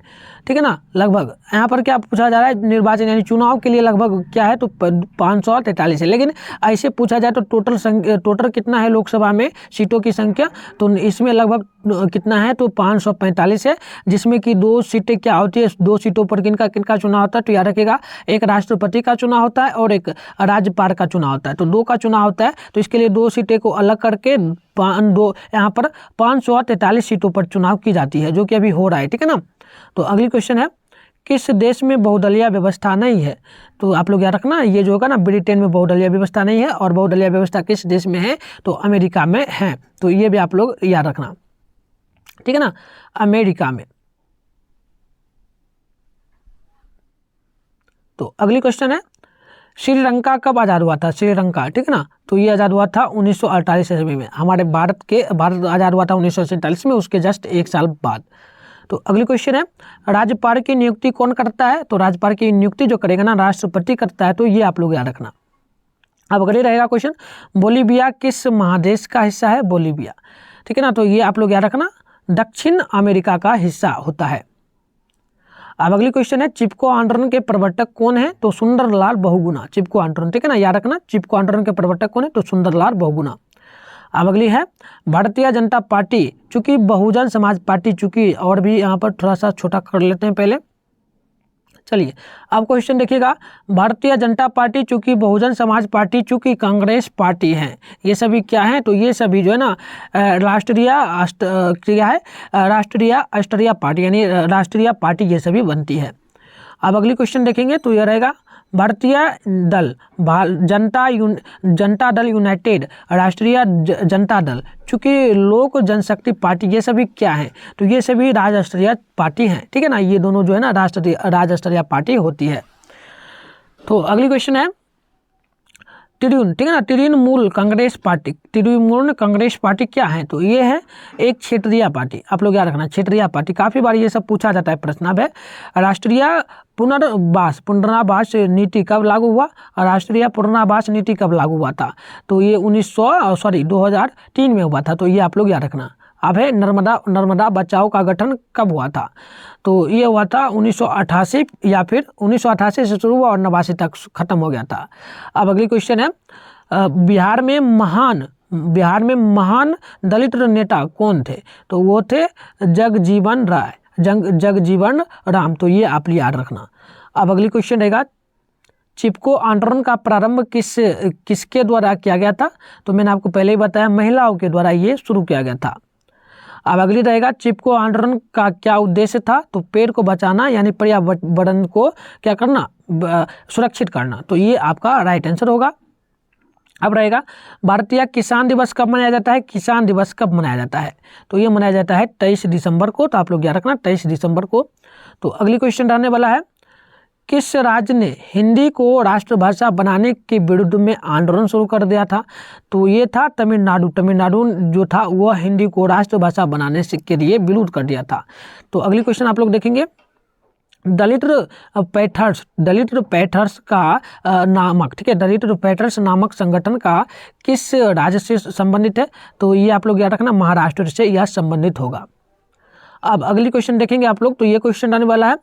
ठीक है ना। लगभग यहाँ पर क्या पूछा जा रहा है, निर्वाचन यानी चुनाव के लिए लगभग क्या है, तो 543 है, लेकिन ऐसे पूछा जाए तो टोटल कितना है लोकसभा में सीटों की संख्या, तो इसमें लगभग कितना है, तो 545 है, जिसमें कि 2 सीटें क्या होती है, 2 सीटों पर किनका चुनाव होता है, तो याद रखिएगा एक राष्ट्रपति का चुनाव होता है और एक राज्यपाल का चुनाव होता है, तो 2 का चुनाव होता है, तो इसके लिए 2 सीटें को अलग करके यहाँ पर 543 सीटों पर चुनाव की जाती है, जो कि अभी हो रहा है, ठीक है ना। तो अगली क्वेश्चन है किस देश में बहुदलीय व्यवस्था नहीं है, तो आप लोग याद रखना ये जो होगा ना, ब्रिटेन में बहुदलीय व्यवस्था नहीं है, और बहुदलीय व्यवस्था किस देश में है, तो अमेरिका में है, तो ये भी आप लोग याद रखना, ठीक है ना, अमेरिका में। तो अगली क्वेश्चन है श्रीलंका कब आज़ाद हुआ था, श्रीलंका, ठीक है ना, तो ये आज़ाद हुआ था 1948 ईस्वी में। हमारे भारत आज़ाद हुआ था 1947 में, उसके जस्ट 1 साल बाद। तो अगली क्वेश्चन है राज्यपाल की नियुक्ति कौन करता है, तो राज्यपाल की नियुक्ति जो करेगा ना राष्ट्रपति करता है, तो ये आप लोग याद रखना। अब अगले रहेगा क्वेश्चन बोलीविया किस महादेश का हिस्सा है, बोलीविया, ठीक है ना, तो ये आप लोग याद रखना दक्षिण अमेरिका का हिस्सा होता है। अब अगली क्वेश्चन है चिपको आंदोलन के प्रवर्तक कौन है, तो सुंदरलाल बहुगुणा, चिपको आंदोलन, ठीक है ना, याद रखना चिपको आंदोलन के प्रवर्तक कौन है, तो सुंदरलाल बहुगुणा। अब अगली है भारतीय जनता पार्टी, चूंकि बहुजन समाज पार्टी, चूंकि और भी यहाँ पर थोड़ा सा छोटा कर लेते हैं पहले, चलिए अब क्वेश्चन देखिएगा भारतीय जनता पार्टी, चूंकि बहुजन समाज पार्टी, चूंकि कांग्रेस पार्टी है, ये सभी क्या है, तो ये सभी जो है ना राष्ट्रीय राष्ट्रीय पार्टी यानी राष्ट्रीय पार्टी ये सभी बनती है। अब अगली क्वेश्चन देखेंगे, तो यह रहेगा भारतीय दल जनता दल यूनाइटेड, राष्ट्रीय जनता दल, चूंकि लोक जनशक्ति पार्टी, ये सभी क्या है, तो ये सभी राष्ट्रीय पार्टी हैं, ठीक है ना, ये दोनों जो है ना राष्ट्रीय पार्टी होती है। तो अगली क्वेश्चन है तृणमूल, ठीक है ना, तृणमूल कांग्रेस पार्टी, तृणमूल कांग्रेस पार्टी क्या है, तो ये है एक क्षेत्रीय पार्टी, आप लोग याद रखना क्षेत्रीय पार्टी, काफ़ी बार ये सब पूछा जाता है प्रश्न। अब है राष्ट्रीय पुनर्वास नीति कब लागू हुआ, राष्ट्रीय पुनर्वास नीति कब लागू हुआ था, तो ये 2003 में हुआ था, तो ये आप लोग याद रखना। अब है नर्मदा बचाओ का गठन कब हुआ था, तो ये हुआ था 1988 या फिर 1988 से शुरू हुआ और 89 तक खत्म हो गया था। अब अगली क्वेश्चन है बिहार में महान दलित नेता कौन थे, तो वो थे जगजीवन राम, तो ये आप याद रखना। अब अगली क्वेश्चन रहेगा चिपको आंदोलन का प्रारंभ किसके द्वारा किया गया था, तो मैंने आपको पहले ही बताया महिलाओं के द्वारा ये शुरू किया गया था। अब अगली रहेगा चिपको आंदोलन का क्या उद्देश्य था, तो पेड़ को बचाना यानी पर्यावरण को क्या करना, सुरक्षित करना, तो ये आपका राइट आंसर होगा। अब रहेगा भारतीय किसान दिवस कब मनाया जाता है, किसान दिवस कब मनाया जाता है, तो ये मनाया जाता है 23 दिसंबर को, तो आप लोग याद रखना 23 दिसंबर को। तो अगली क्वेश्चन रहने वाला है किस राज्य ने हिंदी को राष्ट्रभाषा बनाने के विरुद्ध में आंदोलन शुरू कर दिया था, तो ये था तमिलनाडु जो था वह हिंदी को राष्ट्रभाषा बनाने के लिए विरोध कर दिया था। तो अगली क्वेश्चन आप लोग देखेंगे दलित पैंथर्स का नामक, ठीक है, दलित पैंथर्स नामक संगठन का किस राज्य से संबंधित है, तो ये आप लोग याद रखना महाराष्ट्र से यह संबंधित होगा। अब अगली क्वेश्चन देखेंगे आप लोग, तो ये क्वेश्चन आने वाला है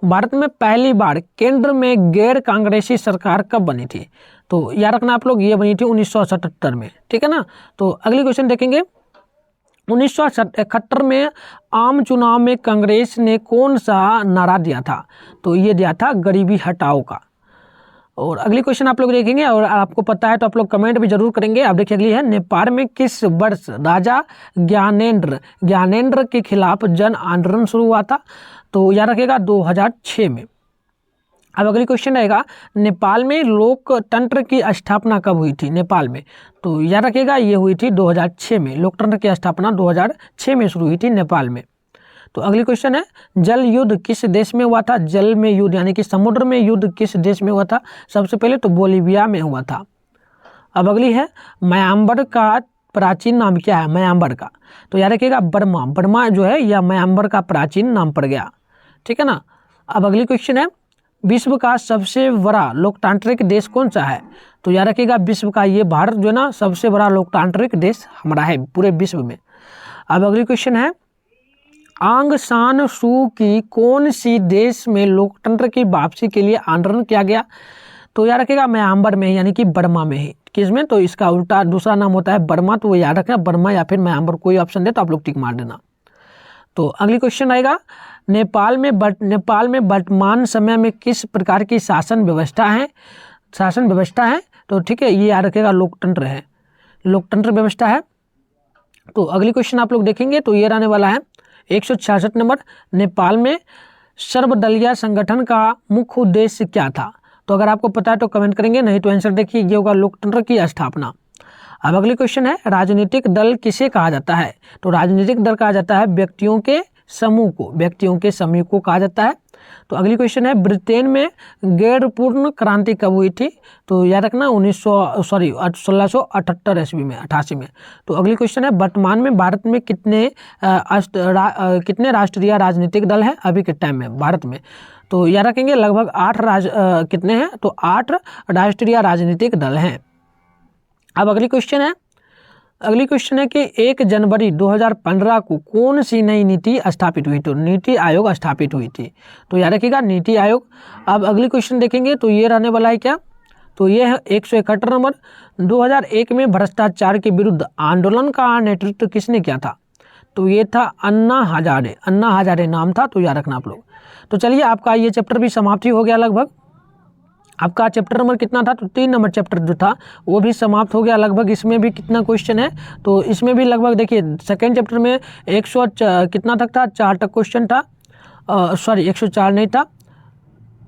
भारत में पहली बार केंद्र में गैर कांग्रेसी सरकार कब बनी थी, तो याद रखना आप लोग, ये बनी थी 1977 में, ठीक है ना। तो अगली क्वेश्चन देखेंगे, 1971 में आम चुनाव में कांग्रेस ने कौन सा नारा दिया था? तो ये दिया था गरीबी हटाओ का। और अगली क्वेश्चन आप लोग देखेंगे, और आपको पता है तो आप लोग कमेंट भी जरूर करेंगे। आप देखिए अगली है, नेपाल में किस वर्ष राजा ज्ञानेंद्र के खिलाफ जन आंदोलन शुरू हुआ था? तो याद रखिएगा 2006 में। अब अगली क्वेश्चन रहेगा, नेपाल में लोकतंत्र की स्थापना कब हुई थी? नेपाल में, तो याद रखिएगा ये हुई थी 2006 में। लोकतंत्र की स्थापना 2006 में शुरू हुई थी नेपाल में। तो अगली क्वेश्चन है, जल युद्ध किस देश में हुआ था? जल में युद्ध यानी कि समुद्र में युद्ध किस देश में हुआ था? सबसे पहले तो बोलीविया में हुआ था। अब अगली है, म्यांमार का प्राचीन नाम क्या है? म्यांमार का, तो याद रखिएगा बर्मा जो है यह म्यांमार का प्राचीन नाम पड़ गया, ठीक है ना। अब अगली क्वेश्चन है, विश्व का सबसे बड़ा लोकतांत्रिक देश कौन सा है? तो याद रखिएगा विश्व का, ये भारत जो है ना सबसे बड़ा लोकतांत्रिक देश हमारा है पूरे विश्व में। अब अगली क्वेश्चन है, आंग सान सू की कौन सी देश में लोकतंत्र की वापसी के लिए आंदोलन किया गया? तो याद रखिएगा म्यांमार में, यानी कि बर्मा में ही। किसमें? तो इसका उल्टा दूसरा नाम होता है बर्मा, तो वो याद रखना, बर्मा या फिर म्यांमार, कोई ऑप्शन दे तो आप लोग टिक मार देना। तो अगली क्वेश्चन आएगा, नेपाल में वर्तमान समय में किस प्रकार की शासन व्यवस्था है? तो ठीक है, ये याद रखिएगा लोकतंत्र है, लोकतंत्र व्यवस्था है। तो अगली क्वेश्चन आप लोग देखेंगे तो ये रहने वाला है 166 नंबर, नेपाल में सर्वदलीय संगठन का मुख्य उद्देश्य क्या था? तो अगर आपको पता है तो कमेंट करेंगे, नहीं तो आंसर देखिए, ये होगा लोकतंत्र की स्थापना। अब अगली क्वेश्चन है, राजनीतिक दल किसे कहा जाता है? तो राजनीतिक दल कहा जाता है व्यक्तियों के समूह को कहा जाता है। तो अगली क्वेश्चन है, ब्रिटेन में गैर पूर्ण क्रांति कब हुई थी? तो याद रखना 1678 ईस्वी में, 88 में। तो अगली क्वेश्चन है, वर्तमान में भारत में कितने राष्ट्रीय राजनीतिक दल हैं अभी के टाइम में भारत में? तो याद रखेंगे लगभग 8 कितने हैं? तो 8 राष्ट्रीय राजनीतिक दल हैं। अब अगली क्वेश्चन है कि 1 जनवरी 2015 को कौन सी नई नीति स्थापित हुई? तो नीति आयोग स्थापित हुई थी, तो याद रखिएगा नीति आयोग। अब अगली क्वेश्चन देखेंगे तो ये रहने वाला है क्या? तो ये है 171 नंबर, 2001 में भ्रष्टाचार के विरुद्ध आंदोलन का नेतृत्व किसने किया था? तो ये था अन्ना हजारे नाम था, तो याद रखना आप लोग। तो चलिए आपका ये चैप्टर भी समाप्ति हो गया लगभग। आपका चैप्टर नंबर कितना था? तो 3 नंबर चैप्टर जो था वो भी समाप्त हो गया लगभग। इसमें भी कितना क्वेश्चन है? तो इसमें भी लगभग देखिए सेकेंड चैप्टर में 100 कितना तक था? 4 तक क्वेश्चन था, 104 नहीं था,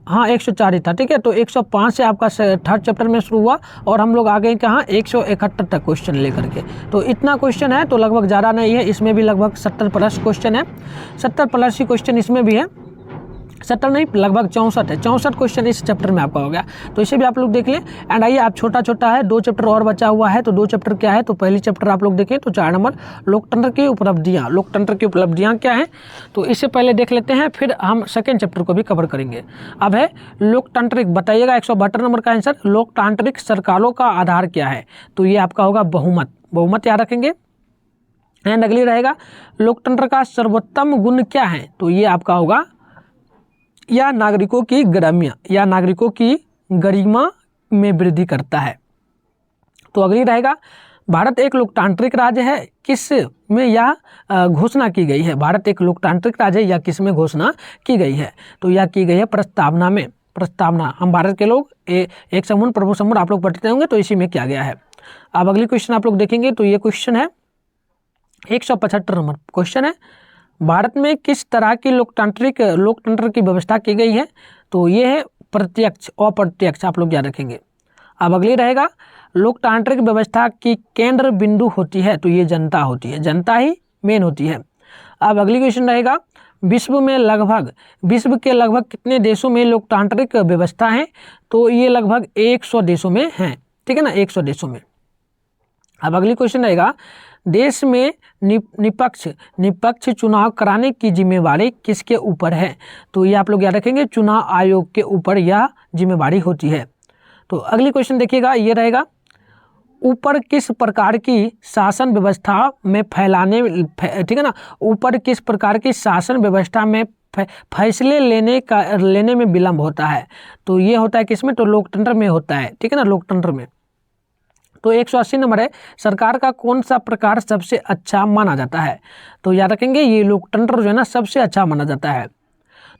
हाँ 104 ही था, ठीक है। तो 105 से आपका थर्ड चैप्टर में शुरू हुआ और हम लोग आ गए कहाँ? 171 तक क्वेश्चन लेकर के। तो इतना क्वेश्चन है, तो लगभग ज़्यादा नहीं है, इसमें भी लगभग 70 प्लस क्वेश्चन है, 70 प्लस ही क्वेश्चन इसमें भी है, 70 नहीं लगभग 64 है, 64 क्वेश्चन इस चैप्टर में आपका हो गया। तो इसे भी आप लोग देख लें। एंड आइए आप छोटा है, 2 चैप्टर और बचा हुआ है। तो 2 चैप्टर क्या है? तो पहली चैप्टर आप लोग देखें तो 4 नंबर लोकतंत्र की उपलब्धियाँ क्या हैं, तो इससे पहले देख लेते हैं, फिर हम सेकेंड चैप्टर को भी कवर करेंगे। अब है लोकतांत्रिक, बताइएगा 172 नंबर का आंसर, लोकतांत्रिक सरकारों का आधार क्या है? तो ये आपका होगा बहुमत याद रखेंगे। एंड अगली रहेगा लोकतंत्र का सर्वोत्तम गुण क्या है? तो ये आपका होगा या नागरिकों की गरिमा में वृद्धि करता है। तो अगली रहेगा भारत एक लोकतांत्रिक राज्य है, किस में यह घोषणा की गई है? भारत एक लोकतांत्रिक राज्य है या किस में घोषणा की गई है? तो यह की गई है प्रस्तावना में। प्रस्तावना हम भारत के लोग एक समूह प्रभु समूह आप लोग पढ़ते होंगे, तो इसी में किया गया है। अब अगली क्वेश्चन आप लोग देखेंगे तो ये क्वेश्चन है 175 नंबर क्वेश्चन है, भारत में किस तरह की लोकतंत्र की व्यवस्था की गई है? तो ये है प्रत्यक्ष, अप्रत्यक्ष आप लोग याद रखेंगे। अब अगली रहेगा लोकतांत्रिक व्यवस्था की केंद्र बिंदु होती है, तो ये जनता होती है, जनता ही मेन होती है। अब अगली क्वेश्चन रहेगा विश्व के लगभग कितने देशों में लोकतांत्रिक व्यवस्था है? तो ये लगभग 100 देशों में है, ठीक है ना, 100 देशों में। अब अगली क्वेश्चन रहेगा देश में निष्पक्ष चुनाव कराने की जिम्मेवारी किसके ऊपर है? तो ये आप लोग याद रखेंगे चुनाव आयोग के ऊपर यह जिम्मेवारी होती है। तो अगली क्वेश्चन देखिएगा, ये रहेगा ऊपर किस प्रकार की शासन व्यवस्था में ठीक है ना, ऊपर किस प्रकार की शासन व्यवस्था में फैसले लेने में विलम्ब होता है। तो ये होता है किसमें, तो लोकतंत्र में होता है, ठीक है ना, लोकतंत्र में। तो 180 नंबर है, सरकार का कौन सा प्रकार सबसे अच्छा माना जाता है। तो याद रखेंगे ये लोकतंत्र जो है ना सबसे अच्छा माना जाता है।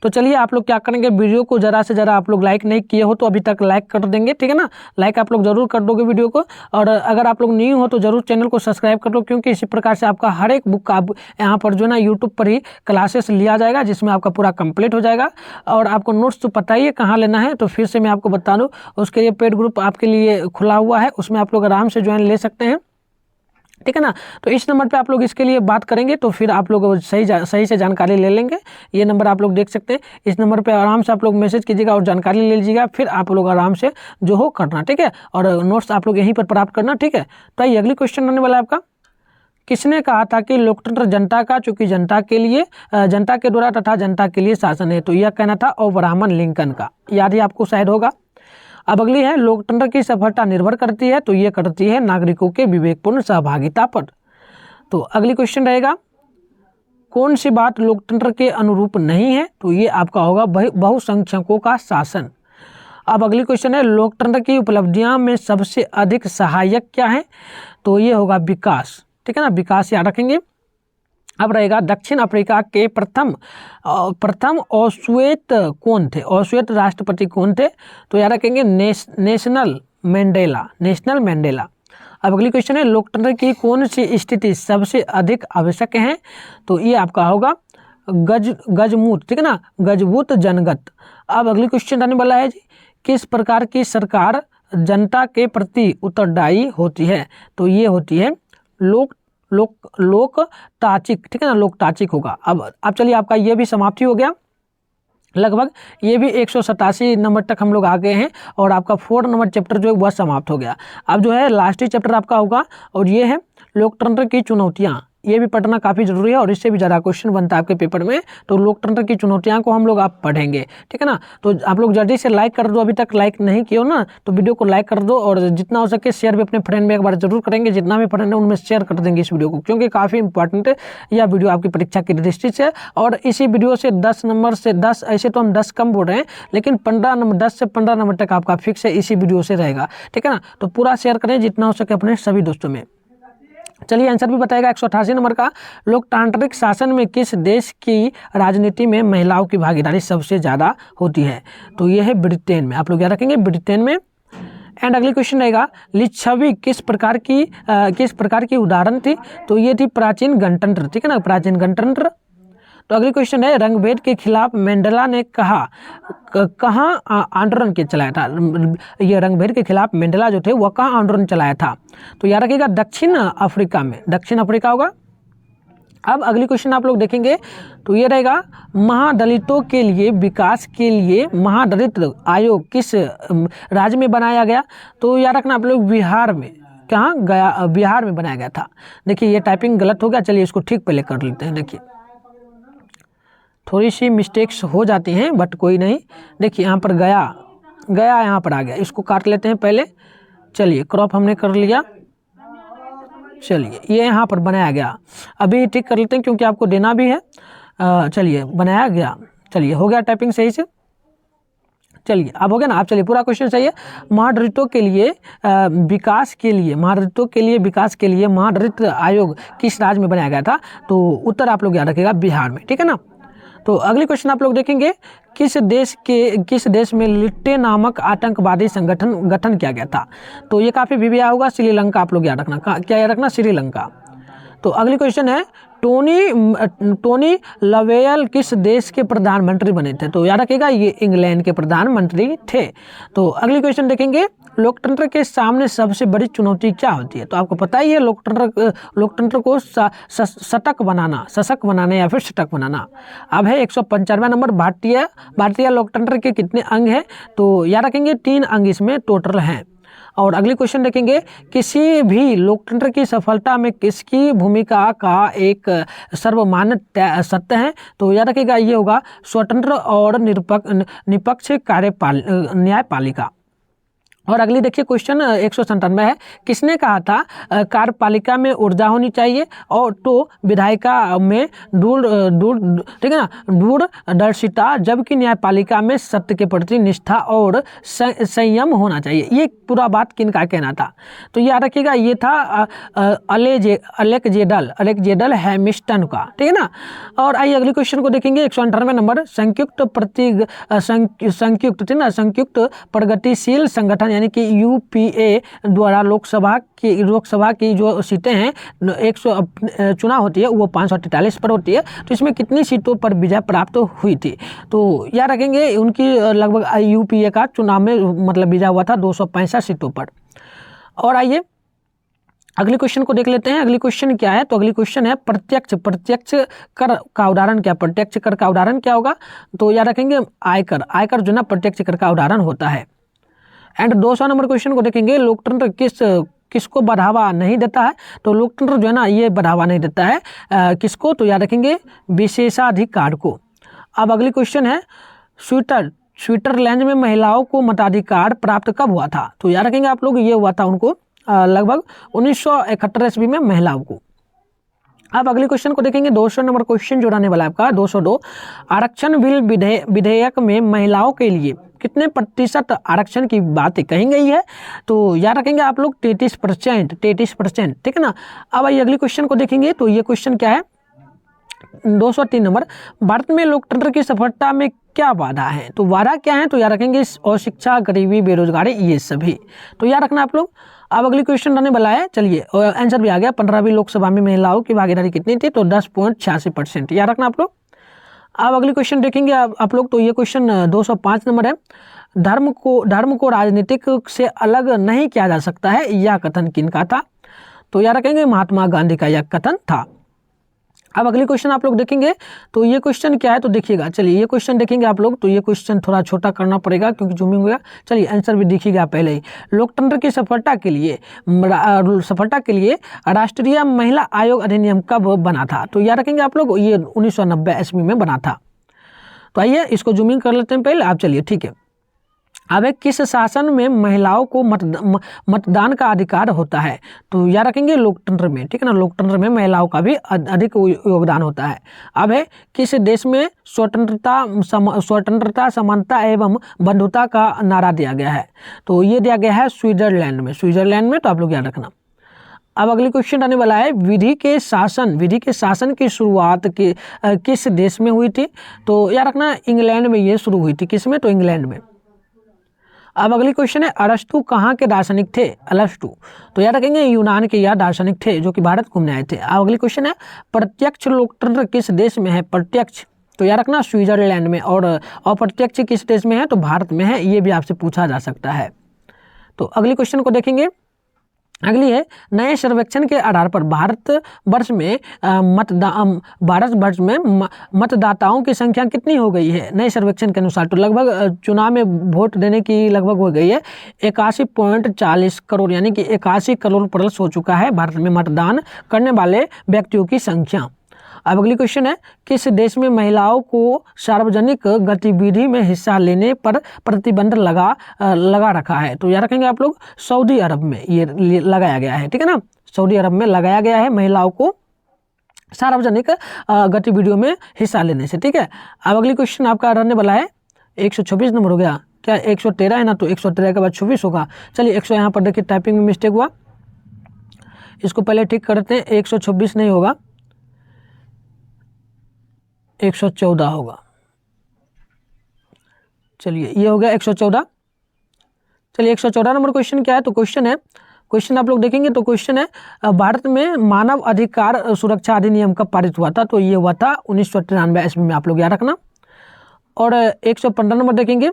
तो चलिए आप लोग क्या करेंगे, वीडियो को ज़रा से ज़रा आप लोग लाइक नहीं किए हो तो अभी तक लाइक कर देंगे, ठीक है ना, लाइक आप लोग ज़रूर कर दोगे वीडियो को। और अगर आप लोग न्यू हो तो ज़रूर चैनल को सब्सक्राइब कर लो, क्योंकि इसी प्रकार से आपका हर एक बुक का यहाँ पर जो है ना यूट्यूब पर ही क्लासेस लिया जाएगा, जिसमें आपका पूरा कंप्लीट हो जाएगा। और आपको नोट्स तो पता ही है कहाँ लेना है, तो फिर से मैं आपको बता दूँ, उसके लिए पेड ग्रुप आपके लिए खुला हुआ है, उसमें आप लोग आराम से ज्वाइन ले सकते हैं, ठीक है ना। तो इस नंबर पे आप लोग इसके लिए बात करेंगे तो फिर आप लोग सही से जानकारी ले लेंगे। ये नंबर आप लोग देख सकते हैं, इस नंबर पे आराम से आप लोग मैसेज कीजिएगा और जानकारी ले लीजिएगा, फिर आप लोग आराम से जो हो करना, ठीक है। और नोट्स आप लोग यहीं पर प्राप्त करना, ठीक है। तो ये अगली क्वेश्चन आने वाला है आपका, किसने कहा था कि लोकतंत्र जनता का, चूंकि जनता के लिए, जनता के द्वारा तथा जनता के लिए शासन है। तो यह कहना था अब्राहम लिंकन का, याद ही आपको शायद होगा। अब अगली है, लोकतंत्र की सफलता निर्भर करती है। तो ये करती है नागरिकों के विवेकपूर्ण सहभागिता पर। तो अगली क्वेश्चन रहेगा, कौन सी बात लोकतंत्र के अनुरूप नहीं है। तो ये आपका होगा बहुसंख्यकों का शासन। अब अगली क्वेश्चन है, लोकतंत्र की उपलब्धियां में सबसे अधिक सहायक क्या है। तो ये होगा विकास, ठीक है ना, विकास याद रखेंगे। अब रहेगा, दक्षिण अफ्रीका के प्रथम ओश्वेत कौन थे, ओश्वेत राष्ट्रपति कौन थे। तो याद रखेंगे नेशनल मैंडेला। अब अगली क्वेश्चन है, लोकतंत्र की कौन सी स्थिति सबसे अधिक आवश्यक है। तो ये आपका होगा गजमूत, ठीक है ना, गजबूत जनगत। अब अगली क्वेश्चन आने वाला है जी, किस प्रकार की सरकार जनता के प्रति उत्तरदायी होती है। तो ये होती है लोकतांत्रिक, ठीक है ना, लोकतांत्रिक होगा। अब चलिए आपका ये भी समाप्ति हो गया लगभग, ये भी 187 नंबर तक हम लोग आ गए हैं और आपका 4 नंबर चैप्टर जो है वह समाप्त हो गया। अब जो है लास्ट ही चैप्टर आपका होगा और ये है लोकतंत्र की चुनौतियाँ। ये भी पढ़ना काफ़ी जरूरी है और इससे भी ज़्यादा क्वेश्चन बनता है आपके पेपर में। तो लोकतंत्र की चुनौतियां को हम लोग आप पढ़ेंगे, ठीक है ना। तो आप लोग जल्दी से लाइक कर दो, अभी तक लाइक नहीं किया हो ना तो वीडियो को लाइक कर दो और जितना हो सके शेयर भी अपने फ्रेंड में एक बार जरूर करेंगे, जितना भी फ्रेंड है उनमें शेयर कर देंगे इस वीडियो को, क्योंकि काफ़ी इंपॉर्टेंट है यह वीडियो आपकी परीक्षा की दृष्टि से। और इसी वीडियो से 10 नंबर से 10, ऐसे तो हम 10 कम बोल रहे हैं लेकिन 15 नंबर, 10 से 15 नंबर तक आपका फिक्स है इसी वीडियो से रहेगा, ठीक है ना। तो पूरा शेयर करें जितना हो सके अपने सभी दोस्तों में। चलिए आंसर भी बताएगा 188 नंबर का, लोकतांत्रिक शासन में किस देश की राजनीति में महिलाओं की भागीदारी सबसे ज़्यादा होती है। तो ये है ब्रिटेन में, आप लोग याद रखेंगे ब्रिटेन में। एंड अगली क्वेश्चन रहेगा, लिच्छवी किस प्रकार की उदाहरण थी। तो ये थी प्राचीन गणतंत्र, ठीक है ना, प्राचीन गणतंत्र। तो अगली क्वेश्चन है, रंगभेद के खिलाफ मंडेला ने कहाँ आंदोलन के चलाया था। ये रंगभेद के खिलाफ मंडेला जो थे वह कहाँ आंदोलन चलाया था। तो याद रखिएगा दक्षिण अफ्रीका में, दक्षिण अफ्रीका होगा। अब अगली क्वेश्चन आप लोग देखेंगे तो ये रहेगा, महादलितों के लिए विकास के लिए महादलित आयोग किस राज्य में बनाया गया। तो याद रखना आप लोग बिहार में, कहाँ गया, बिहार में बनाया गया था। देखिए ये टाइपिंग गलत हो गया, चलिए इसको ठीक पहले कर लेते हैं। देखिए थोड़ी सी मिस्टेक्स हो जाती हैं बट कोई नहीं। देखिए यहाँ पर गया यहाँ पर आ गया, इसको काट लेते हैं पहले। चलिए क्रॉप हमने कर लिया, चलिए ये यहाँ पर बनाया गया, अभी ठीक कर लेते हैं क्योंकि आपको देना भी है। चलिए बनाया गया, चलिए हो गया टाइपिंग सही से। चलिए अब हो गया ना। आप चलिए पूरा क्वेश्चन सही है, महादलितों के लिए विकास के लिए महादलित आयोग किस राज्य में बनाया गया था। तो उत्तर आप लोग याद रखिएगा बिहार में, ठीक है ना। तो अगली क्वेश्चन आप लोग देखेंगे, किस देश में लिट्टे नामक आतंकवादी संगठन गठन किया गया था। तो ये काफ़ी भी आया होगा, श्रीलंका। आप लोग याद रखना, क्या याद रखना, श्रीलंका। तो अगली क्वेश्चन है, टोनी लवेल किस देश के प्रधानमंत्री बने थे। तो याद रखिएगा ये इंग्लैंड के प्रधानमंत्री थे। तो अगली क्वेश्चन देखेंगे, लोकतंत्र के सामने सबसे बड़ी चुनौती क्या होती है। तो आपको पता ही है लोकतंत्र को सशक्त बनाना या फिर सशक्त बनाना। अब है 195 नंबर, भारतीय लोकतंत्र के कितने अंग हैं। तो याद रखेंगे 3 अंग इसमें टोटल हैं। और अगली क्वेश्चन देखेंगे, किसी भी लोकतंत्र की सफलता में किसकी भूमिका का एक सर्वमान्य सत्य है। तो याद रखिएगा ये होगा स्वतंत्र और निष्पक्ष न्यायपालिका। और अगली देखिए क्वेश्चन 197 है, किसने कहा था कार्यपालिका में ऊर्जा होनी चाहिए और तो विधायिका में ठीक है ना दूरदर्शिता, जबकि न्यायपालिका में सत्य के प्रति निष्ठा और संयम होना चाहिए। ये पूरा बात किनका कहना था? तो याद रखिएगा ये था अलेक्जेंडर हैमिल्टन का, ठीक है ना। और आइए अगले क्वेश्चन को देखेंगे 198 नंबर, संयुक्त प्रगतिशील संगठन यानी कि यूपीए द्वारा लोकसभा की जो सीटें हैं चुनाव होती है वो 543 पर होती है। तो इसमें कितनी सीटों पर विजय प्राप्त हुई थी? तो याद रखेंगे उनकी लगभग यूपीए का चुनाव में मतलब विजय हुआ था 265 सीटों पर। और आइए अगले क्वेश्चन को देख लेते हैं। अगली क्वेश्चन क्या है? तो अगली क्वेश्चन है प्रत्यक्ष कर का उदाहरण क्या? प्रत्यक्ष कर का उदाहरण क्या होगा? तो याद रखेंगे आयकर जो ना प्रत्यक्ष कर का उदाहरण होता है। एंड 200 नंबर क्वेश्चन को देखेंगे, लोकतंत्र किसको बढ़ावा नहीं देता है? तो लोकतंत्र जो है ना ये बढ़ावा नहीं देता है किसको? तो याद रखेंगे विशेषाधिकार को। अब अगली क्वेश्चन है, स्विट्जरलैंड में महिलाओं को मताधिकार प्राप्त कब हुआ था? तो याद रखेंगे आप लोग ये हुआ था उनको लगभग 1971 ईस्वी में महिलाओं को। अब अगले क्वेश्चन को देखेंगे 200 नंबर क्वेश्चन जो रहने वाला है आपका 202, आरक्षण बिल विधेयक में महिलाओं के लिए कितने प्रतिशत आरक्षण की बात कही गई है? तो याद रखेंगे आप लोग 33%, ठीक है ना। अब आइए अगले क्वेश्चन को देखेंगे। तो ये क्वेश्चन क्या है 203 नंबर, भारत में लोकतंत्र की सफलता में क्या बाधा है? तो बाधा क्या है? तो याद रखेंगे अशिक्षा, गरीबी, बेरोजगारी, ये सभी। तो याद रखना आप लोग। अब अगली क्वेश्चन रहने वाला है, चलिए आंसर भी आ गया, 15वीं लोकसभा में महिलाओं की भागीदारी कितनी थी? तो 10.86%, याद रखना आप लोग। अब अगली क्वेश्चन देखेंगे आप लोग। तो ये क्वेश्चन 205 नंबर है, धर्म को राजनीतिक से अलग नहीं किया जा सकता है, यह कथन किनका था? तो याद रखेंगे महात्मा गांधी का यह कथन था। अब अगली क्वेश्चन आप लोग देखेंगे। तो ये क्वेश्चन क्या है? तो देखिएगा, चलिए ये क्वेश्चन देखेंगे आप लोग। तो ये क्वेश्चन थोड़ा छोटा करना पड़ेगा क्योंकि जूमिंग हो गया। चलिए आंसर भी देखिएगा पहले ही। लोकतंत्र की सफलता के लिए राष्ट्रीय महिला आयोग अधिनियम कब बना था? तो याद रखेंगे आप लोग ये 1990 ईस्वी में बना था। तो आइए इसको जूमिंग कर लेते हैं पहले आप, चलिए ठीक है। अब किस शासन में महिलाओं को मतदान का अधिकार होता है? तो याद रखेंगे लोकतंत्र में, ठीक है ना। लोकतंत्र में महिलाओं का भी अधिक योगदान होता है। अब है किस देश में स्वतंत्रता, समानता एवं बंधुता का नारा दिया गया है? तो ये दिया गया है स्विट्जरलैंड में। तो आप लोग याद रखना। अब अगली क्वेश्चन आने वाला है, विधि के शासन की शुरुआत किस देश में हुई थी? तो याद रखना इंग्लैंड में ये शुरू हुई थी। किस में? तो इंग्लैंड में। अब अगली क्वेश्चन है, अरस्तु कहाँ के दार्शनिक थे? तो याद रखेंगे यूनान के यह दार्शनिक थे जो कि भारत घूमने आए थे। अब अगली क्वेश्चन है, प्रत्यक्ष लोकतंत्र किस देश में है? प्रत्यक्ष तो याद रखना स्विट्जरलैंड में, और अप्रत्यक्ष किस देश में है? तो भारत में है। ये भी आपसे पूछा जा सकता है। तो अगली क्वेश्चन को देखेंगे। अगली है, नए सर्वेक्षण के आधार पर भारतवर्ष में मतदाताओं की संख्या कितनी हो गई है नए सर्वेक्षण के अनुसार? तो लगभग चुनाव में वोट देने की लगभग हो गई है 81.40 करोड़, यानी कि 81 करोड़ प्लस हो चुका है भारत में मतदान करने वाले व्यक्तियों की संख्या। अब अगली क्वेश्चन है, किस देश में महिलाओं को सार्वजनिक गतिविधि में हिस्सा लेने पर प्रतिबंध लगा रखा है? तो याद रखेंगे आप लोग सऊदी अरब में ये लगाया गया है, ठीक है ना। सऊदी अरब में लगाया गया है महिलाओं को सार्वजनिक गतिविधियों में हिस्सा लेने से, ठीक है। अब अगली क्वेश्चन आपका रहने वाला है 126 नंबर हो गया क्या? 113 है ना, तो 113 के बाद 24 होगा। चलिए 100 यहाँ पर देखिए टाइपिंग में मिस्टेक हुआ, इसको पहले ठीक करते हैं। 126 नहीं होगा, 114 होगा। चलिए ये हो गया 114। चलिए 114 नंबर क्वेश्चन क्या है? तो क्वेश्चन आप लोग देखेंगे। तो क्वेश्चन है, भारत में मानव अधिकार सुरक्षा अधिनियम कब पारित हुआ था? तो ये हुआ था 1993 ईस्वी में, आप लोग याद रखना। और 115 नंबर देखेंगे,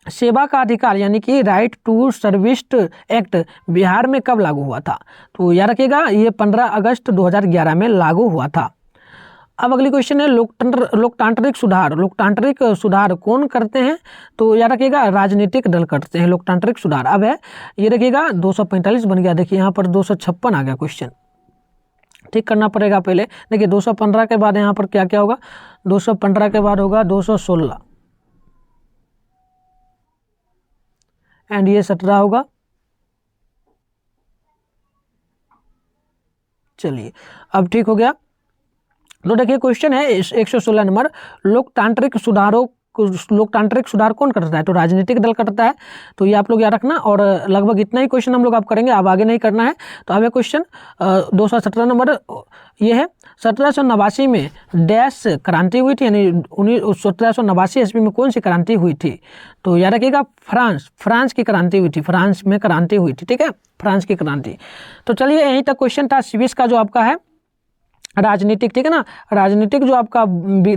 सेवा का अधिकार यानी कि right to service act Bihar में कब लागू हुआ था? तो याद रखिएगा ये 15 अगस्त 2011 में लागू हुआ था। अब अगली क्वेश्चन है, लोकतांत्रिक सुधार कौन करते हैं? तो याद रखिएगा राजनीतिक दल करते हैं लोकतांत्रिक सुधार। अब है ये देखिएगा 245 बन गया, देखिए यहाँ पर 256 आ गया क्वेश्चन, ठीक करना पड़ेगा पहले। देखिए 215 के बाद यहाँ पर क्या क्या होगा? 215 के बाद होगा 216, एंड ये 17 होगा। चलिए अब ठीक हो गया। तो देखिए क्वेश्चन है 116 नंबर, लोकतांत्रिक सुधार कौन करता है? तो राजनीतिक दल करता है। तो ये आप लोग याद रखना, और लगभग इतना ही क्वेश्चन हम लोग आप करेंगे, अब आगे नहीं करना है। तो अब ये क्वेश्चन 217 नंबर ये है, 1789 में डैश क्रांति हुई थी, यानी 1789 ईस्वी में कौन सी क्रांति हुई थी? तो याद रखिएगा फ्रांस की क्रांति हुई थी, फ्रांस में क्रांति हुई थी, ठीक है, फ्रांस की क्रांति। तो चलिए यहीं तक क्वेश्चन था सिविक्स का जो आपका है राजनीतिक, ठीक है ना। राजनीतिक जो आपका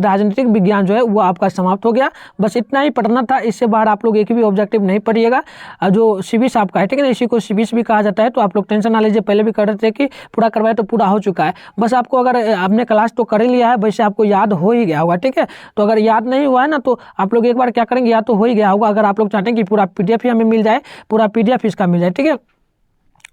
राजनीतिक विज्ञान जो है वो आपका समाप्त हो गया। बस इतना ही पढ़ना था, इससे बाहर आप लोग एक भी ऑब्जेक्टिव नहीं पढ़िएगा। जो सिविक्स आपका है, ठीक है ना, इसी को सिविक्स भी कहा जाता है। तो आप लोग टेंशन ना लीजिए, पहले भी कर रहे थे कि पूरा करवाए तो पूरा हो चुका है। बस आपको अगर आपने क्लास तो कर ही लिया है, वैसे आपको याद हो ही गया होगा, ठीक है। तो अगर याद नहीं हुआ है ना, तो आप लोग एक बार क्या करेंगे, याद तो हो ही गया होगा। अगर आप लोग चाहते हैं कि पूरा PDF ही हमें मिल जाए, पूरा PDF इसका मिल जाए, ठीक है,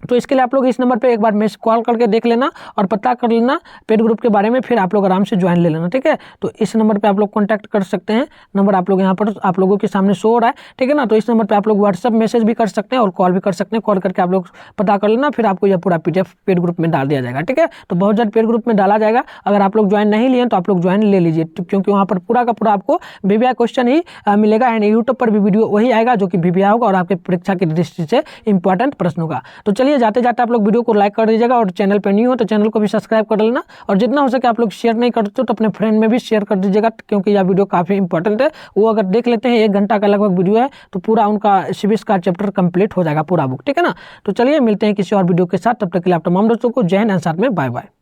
तो इसके लिए आप लोग इस नंबर पे एक बार मैसेज कॉल करके देख लेना और पता कर लेना पेड ग्रुप के बारे में, फिर आप लोग आराम से ज्वाइन ले लेना, ठीक है। तो इस नंबर पे आप लोग कांटेक्ट कर सकते हैं, नंबर आप लोग यहाँ पर आप लोगों के सामने शो हो रहा है, ठीक है ना। तो इस नंबर पे आप लोग व्हाट्सअप मैसेज भी कर सकते हैं और कॉल भी कर सकते हैं। कॉल करके आप लोग पता कर लेना, फिर आपको यह पूरा PDF पेड ग्रुप में डाल दिया जाएगा, ठीक है। तो बहुत जल्द पेड ग्रुप में डाला जाएगा। अगर आप लोग ज्वाइन नहीं लिए तो आप लोग ज्वाइन ले लीजिए, क्योंकि वहाँ पर पूरा का पूरा आपको VVI क्वेश्चन ही मिलेगा, एंड यूट्यूब पर भी वीडियो वही आएगा जो कि VVI होगा और आपके परीक्षा की दृष्टि से इंपॉर्टेंट प्रश्न होगा। तो चलिए जाते जाते आप लोग वीडियो को लाइक कर दीजिएगा, और चैनल पे न्यू हो तो चैनल को भी सब्सक्राइब कर लेना, और जितना हो सके आप लोग शेयर नहीं करते तो अपने फ्रेंड में भी शेयर कर दीजिएगा, क्योंकि यह वीडियो काफ़ी इंपॉर्टेंट है। वो अगर देख लेते हैं, 1 घंटा का लगभग वीडियो है, तो पूरा उनका सिविक्स का चैप्टर कंप्लीट हो जाएगा, पूरा बुक, ठीक है ना। तो चलिए मिलते हैं किसी और वीडियो के साथ, तब तक के लिए आप तमाम दोस्तों को जय हिंद, साथ में बाय बाय।